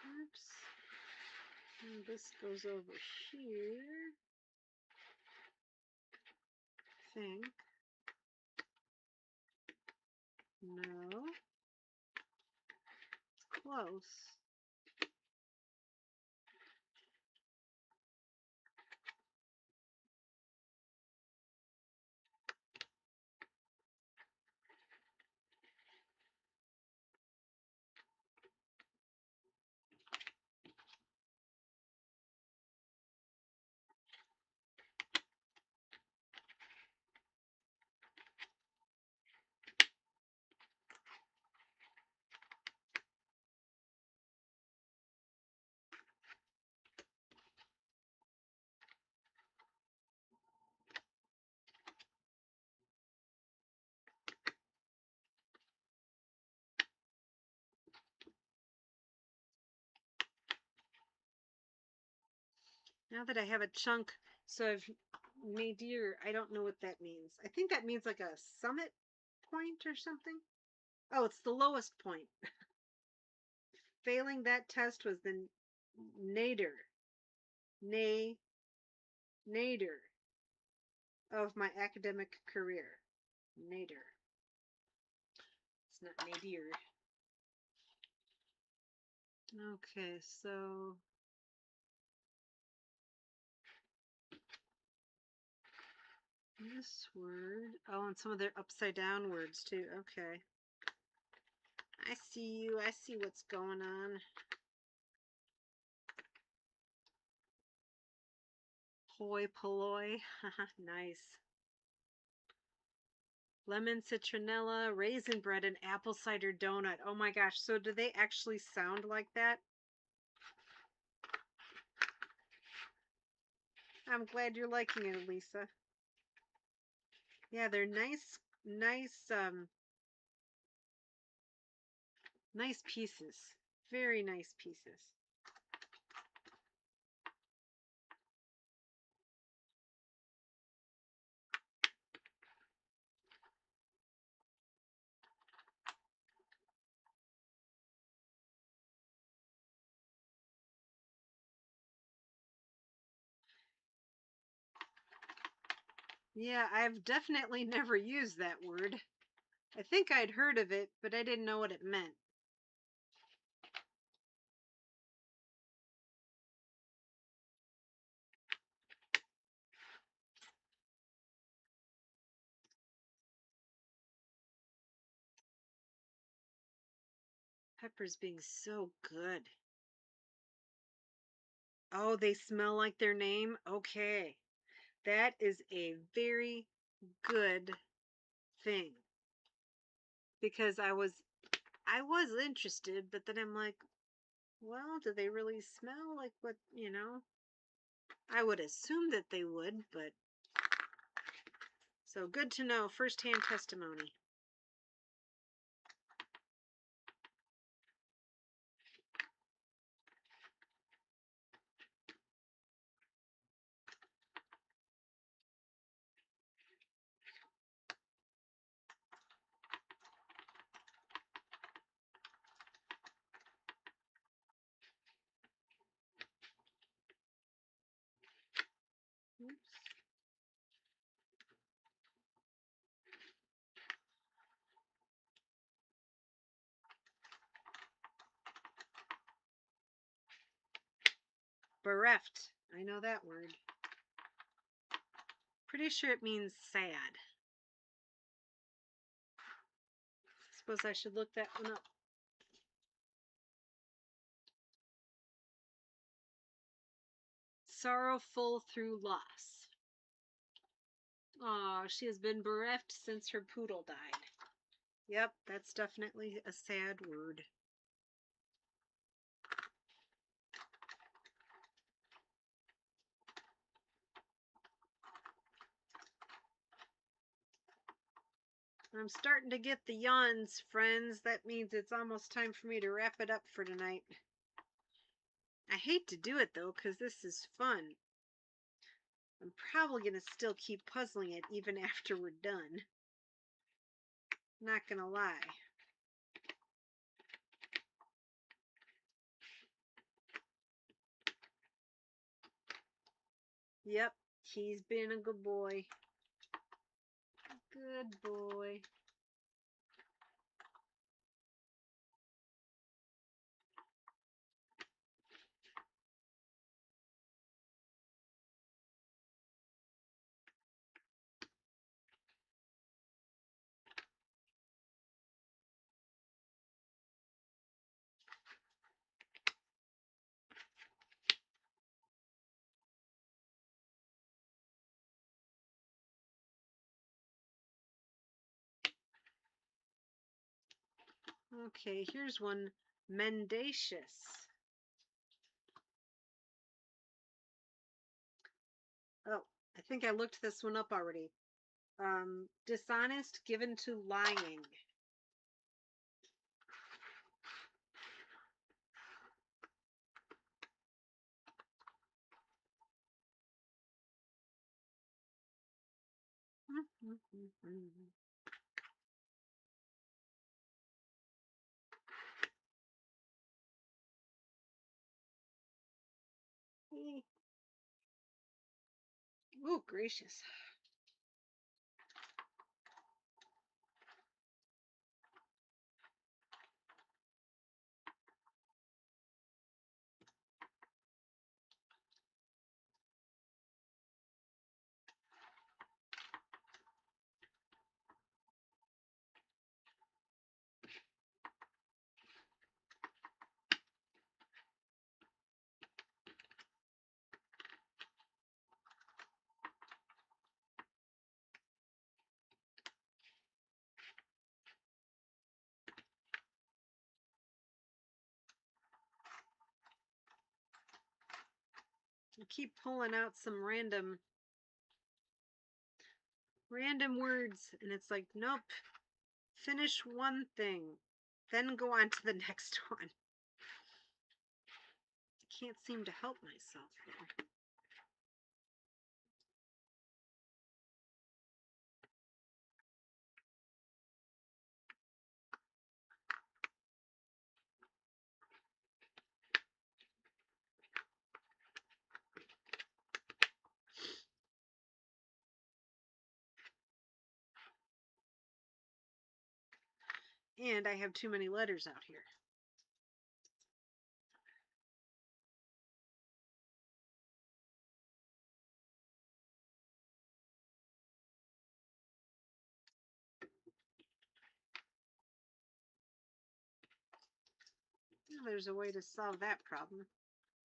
Oops. And this goes over here. think. No. Close. Now that I have a chunk, so I've nadir, I don't know what that means. I think that means like a summit point or something. Oh, it's the lowest point. Failing that test was the nadir, nay, nadir of my academic career. Nadir. It's not nadir. Okay, so this word. Oh, and some of their upside down words too. Okay. I see you. I see what's going on. Hoi polloi. Nice. Lemon citronella, raisin bread, and apple cider donut. Oh my gosh. So do they actually sound like that? I'm glad you're liking it, Lisa. Yeah, they're nice, nice pieces. Very nice pieces. Yeah, I've definitely never used that word. I think I'd heard of it, but I didn't know what it meant. Peppers being so good. Oh, they smell like their name? Okay. That is a very good thing. Because I was interested, but then I'm like, well, do they really smell like what? I would assume that they would, but so good to know, firsthand testimony. Oops. Bereft. I know that word. Pretty sure it means sad. Suppose I should look that one up. Sorrowful through loss. Aw, she has been bereft since her poodle died. Yep, that's definitely a sad word. I'm starting to get the yawns, friends. That means it's almost time for me to wrap it up for tonight. I hate to do it though, because this is fun. I'm probably going to still keep puzzling it even after we're done. Not going to lie. Yep, he's been a good boy. Good boy. Okay, here's one. Mendacious. Oh, I think I looked this one up already. Dishonest, given to lying. Oh, gracious. I keep pulling out some random words, and it's like, nope, finish one thing, then go on to the next one. I can't seem to help myself there. And I have too many letters out here. Well, there's a way to solve that problem.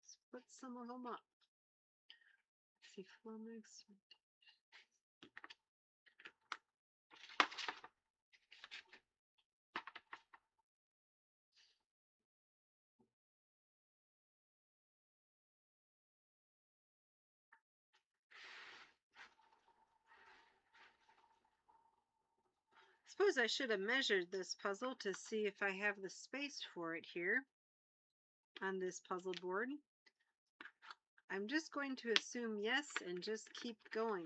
Split some of them up. Let's see, flummox. Suppose I should have measured this puzzle to see if I have the space for it here on this puzzle board. I'm just going to assume yes and just keep going.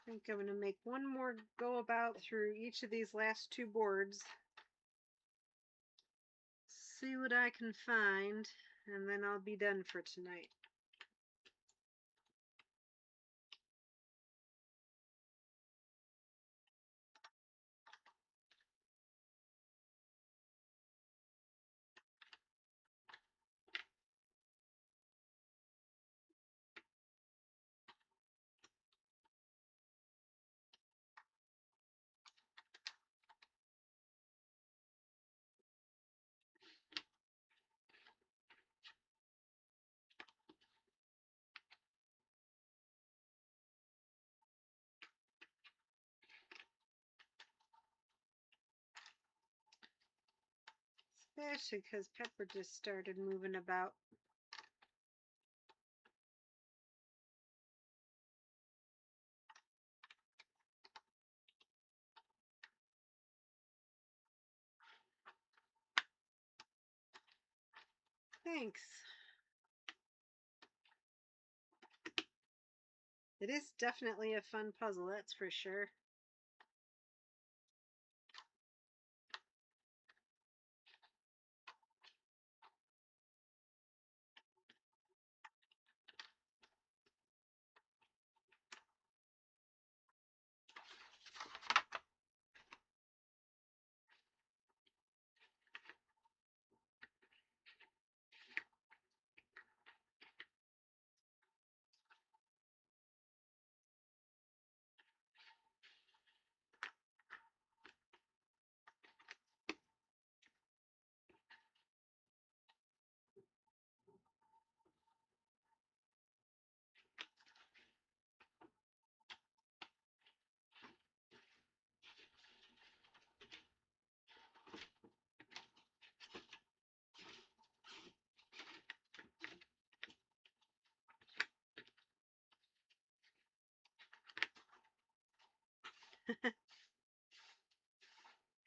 I think I'm going to make one more go about through each of these last two boards. See what I can find, and then I'll be done for tonight. Especially because Pepper just started moving about. Thanks. It is definitely a fun puzzle, that's for sure.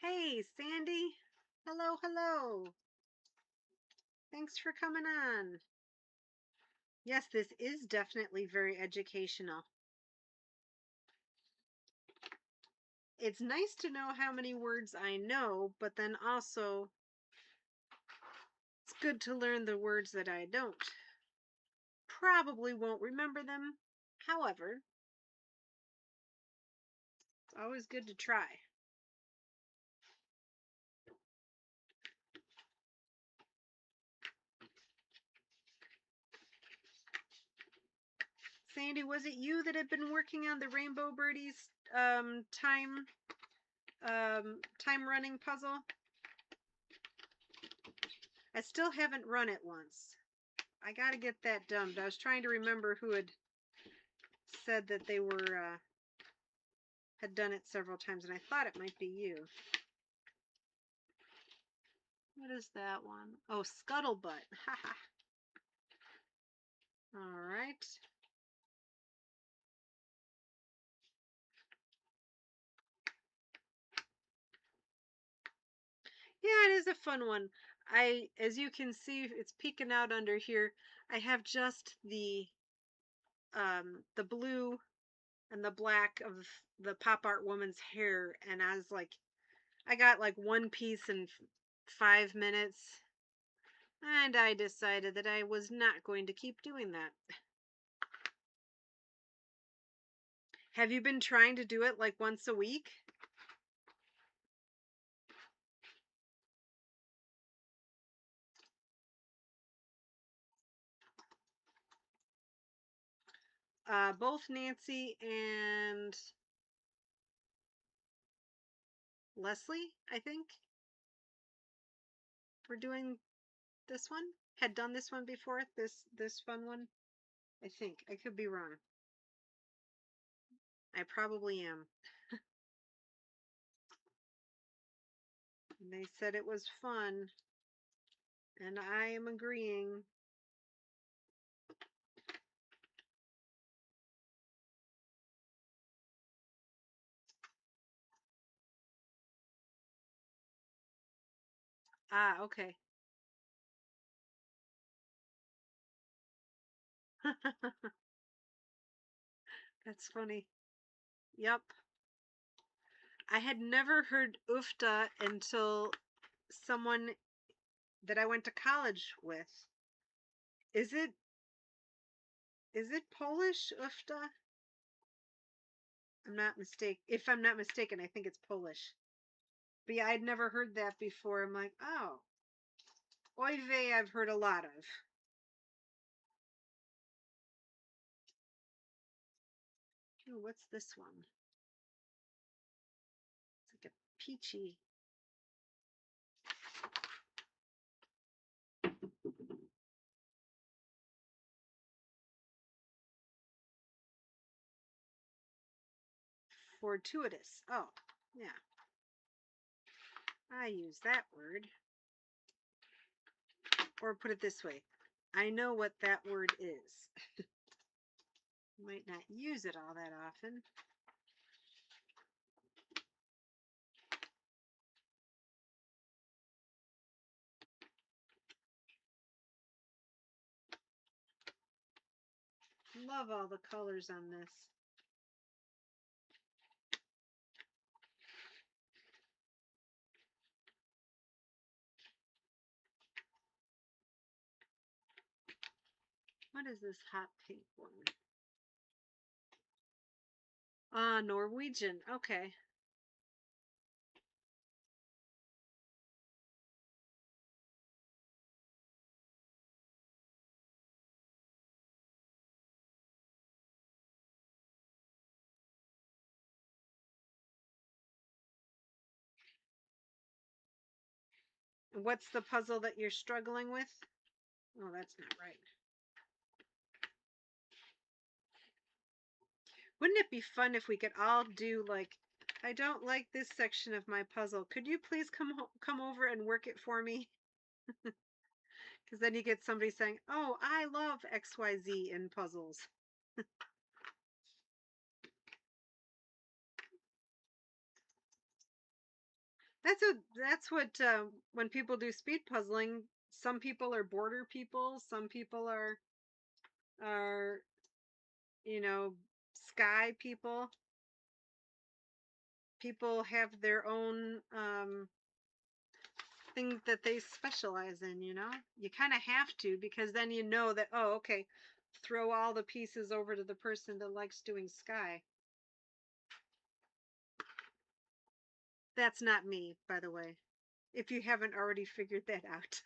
Hey, Sandy. Hello, hello. Thanks for coming on. Yes, this is definitely very educational. It's nice to know how many words I know, but then also it's good to learn the words that I don't. Probably won't remember them. However, it's always good to try. Sandy, was it you that had been working on the Rainbow Birdies time running puzzle? I still haven't run it once. I got to get that done, but I was trying to remember who had said that they were had done it several times, and I thought it might be you. What is that one? Oh, Scuttlebutt. Haha. All right. Yeah, it is a fun one. As you can see, it's peeking out under here. I have just the blue and the black of the pop art woman's hair, and I got like one piece in 5 minutes, and I decided that I was not going to keep doing that. Have you been trying to do it like once a week? Both Nancy and Leslie, I think, were doing this one. Had done this one before. This fun one. I think I could be wrong. I probably am. And they said it was fun, and I am agreeing. Ah, okay. That's funny. Yep. I had never heard ufta until someone that I went to college with. Is it is it Polish ufta? If I'm not mistaken, I think it's Polish. But yeah, I'd never heard that before. I'm like, oh, oy vey, I've heard a lot of. Ooh, what's this one? It's like a peachy. Fortuitous. Oh, yeah. I use that word. Or put it this way, I know what that word is. Might not use it all that often. Love all the colors on this. What is this hot pink one? Ah, Norwegian. Okay. What's the puzzle that you're struggling with? Oh, that's not right. Wouldn't it be fun if we could all do like, I don't like this section of my puzzle. Could you please come over and work it for me? Because then you get somebody saying, "Oh, I love XYZ in puzzles." That's what when people do speed puzzling, some people are border people, some people are you know sky people. People have their own thing that they specialize in. You kind of have to, because then you know that, oh, okay, throw all the pieces over to the person that likes doing sky. That's not me, by the way, if you haven't already figured that out.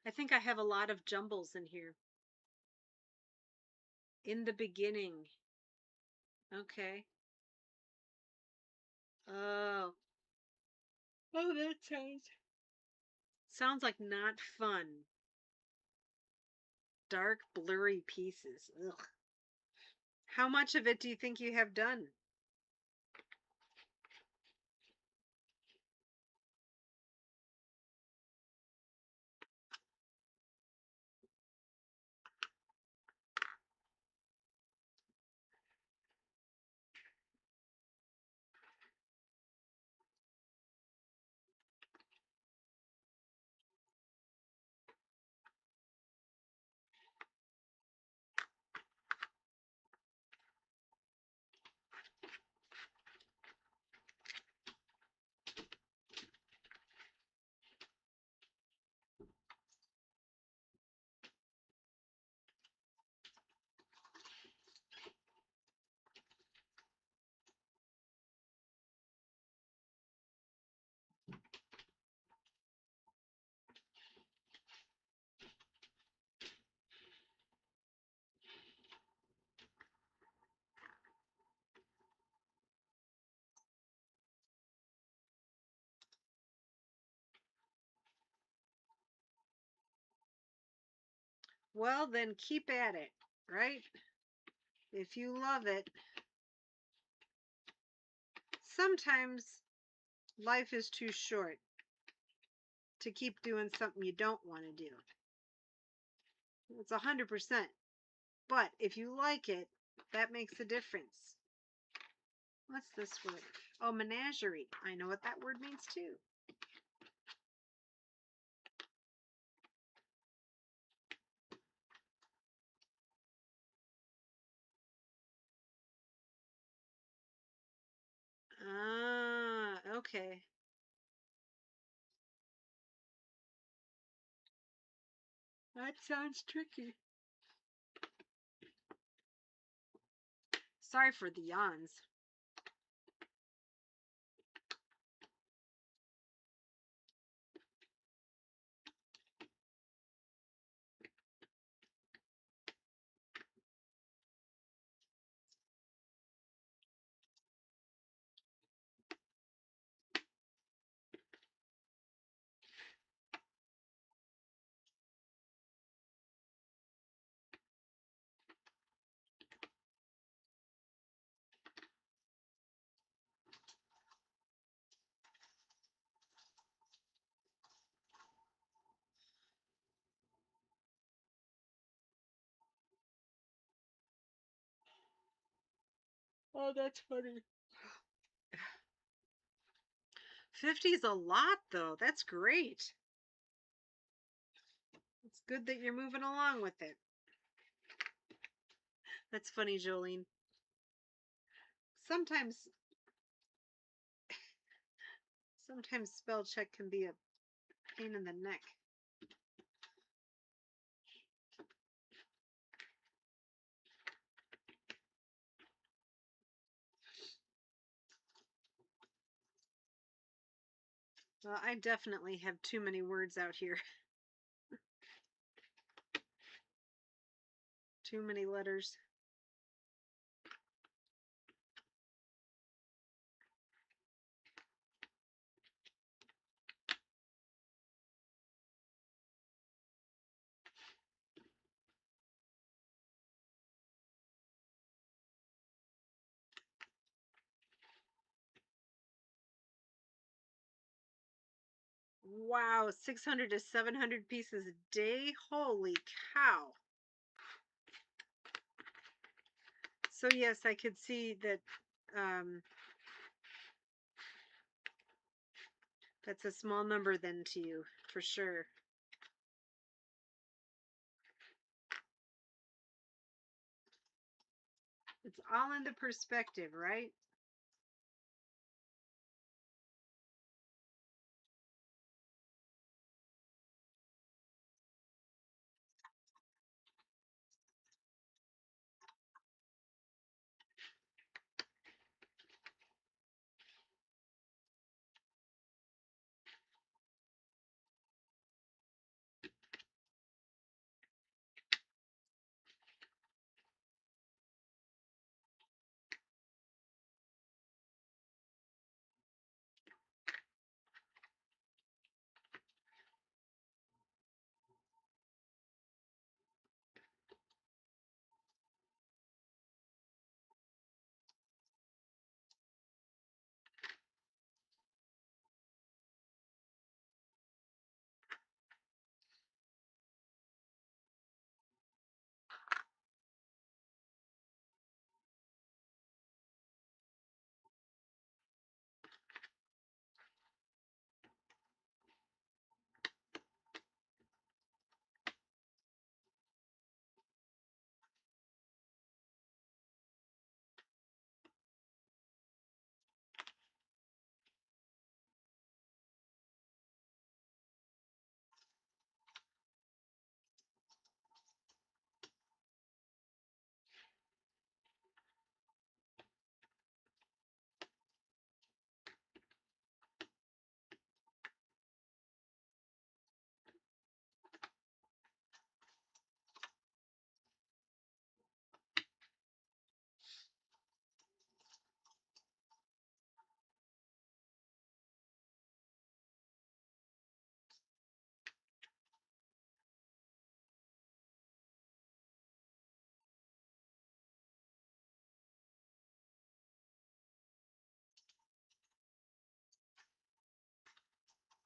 I think I have a lot of jumbles in here. In the beginning. Okay. Oh. Oh, that sounds like not fun. Dark, blurry pieces. Ugh. How much of it do you think you have done? Well, then keep at it, right? If you love it. Sometimes life is too short to keep doing something you don't want to do. It's 100%. But if you like it, that makes a difference. What's this word? Oh, menagerie. I know what that word means too. Okay. That sounds tricky. Sorry for the yawns. Oh, that's funny. 50 is a lot, though. That's great. It's good that you're moving along with it. That's funny, Jolene. Sometimes, sometimes spell check can be a pain in the neck. Well, I definitely have too many words out here. Too many letters. Wow, 600 to 700 pieces a day. Holy cow. So yes, I could see that um, that's a small number then to you, for sure. It's all in the perspective, right?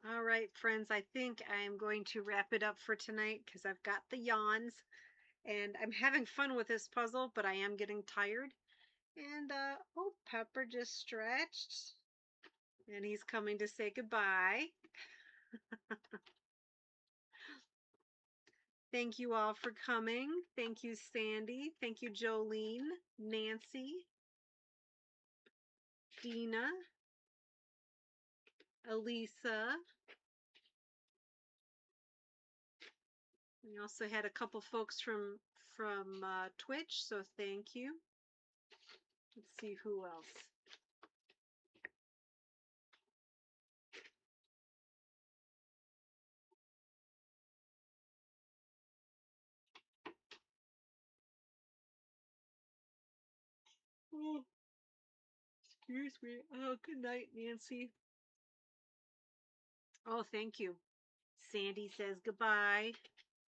All right, friends, I think I am going to wrap it up for tonight because I've got the yawns and I'm having fun with this puzzle, but I am getting tired. And oh, Pepper just stretched and he's coming to say goodbye. Thank you all for coming. Thank you, Sandy. Thank you, Jolene, Nancy, Dina, Elisa. We also had a couple folks from Twitch, so thank you. Let's see who else. Oh, excuse me. Oh, good night, Nancy. Oh, thank you. Sandy says goodbye.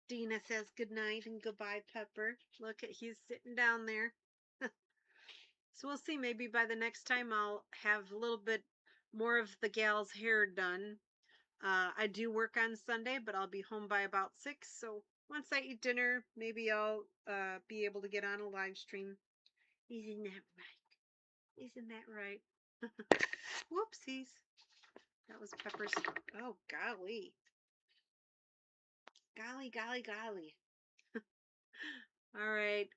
Dina says good night and goodbye, Pepper. Look at he's sitting down there. So we'll see. Maybe by the next time I'll have a little bit more of the gal's hair done. I do work on Sunday, but I'll be home by about 6. So once I eat dinner, maybe I'll be able to get on a live stream. Isn't that right? Isn't that right? Whoopsies. That was Pepper's. Oh, golly. Golly, golly, golly. All right.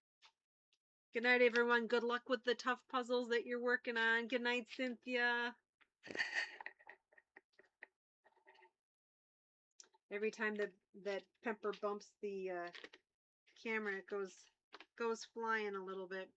Good night, everyone. Good luck with the tough puzzles that you're working on. Good night, Cynthia. Every time that Pepper bumps the camera, it goes flying a little bit.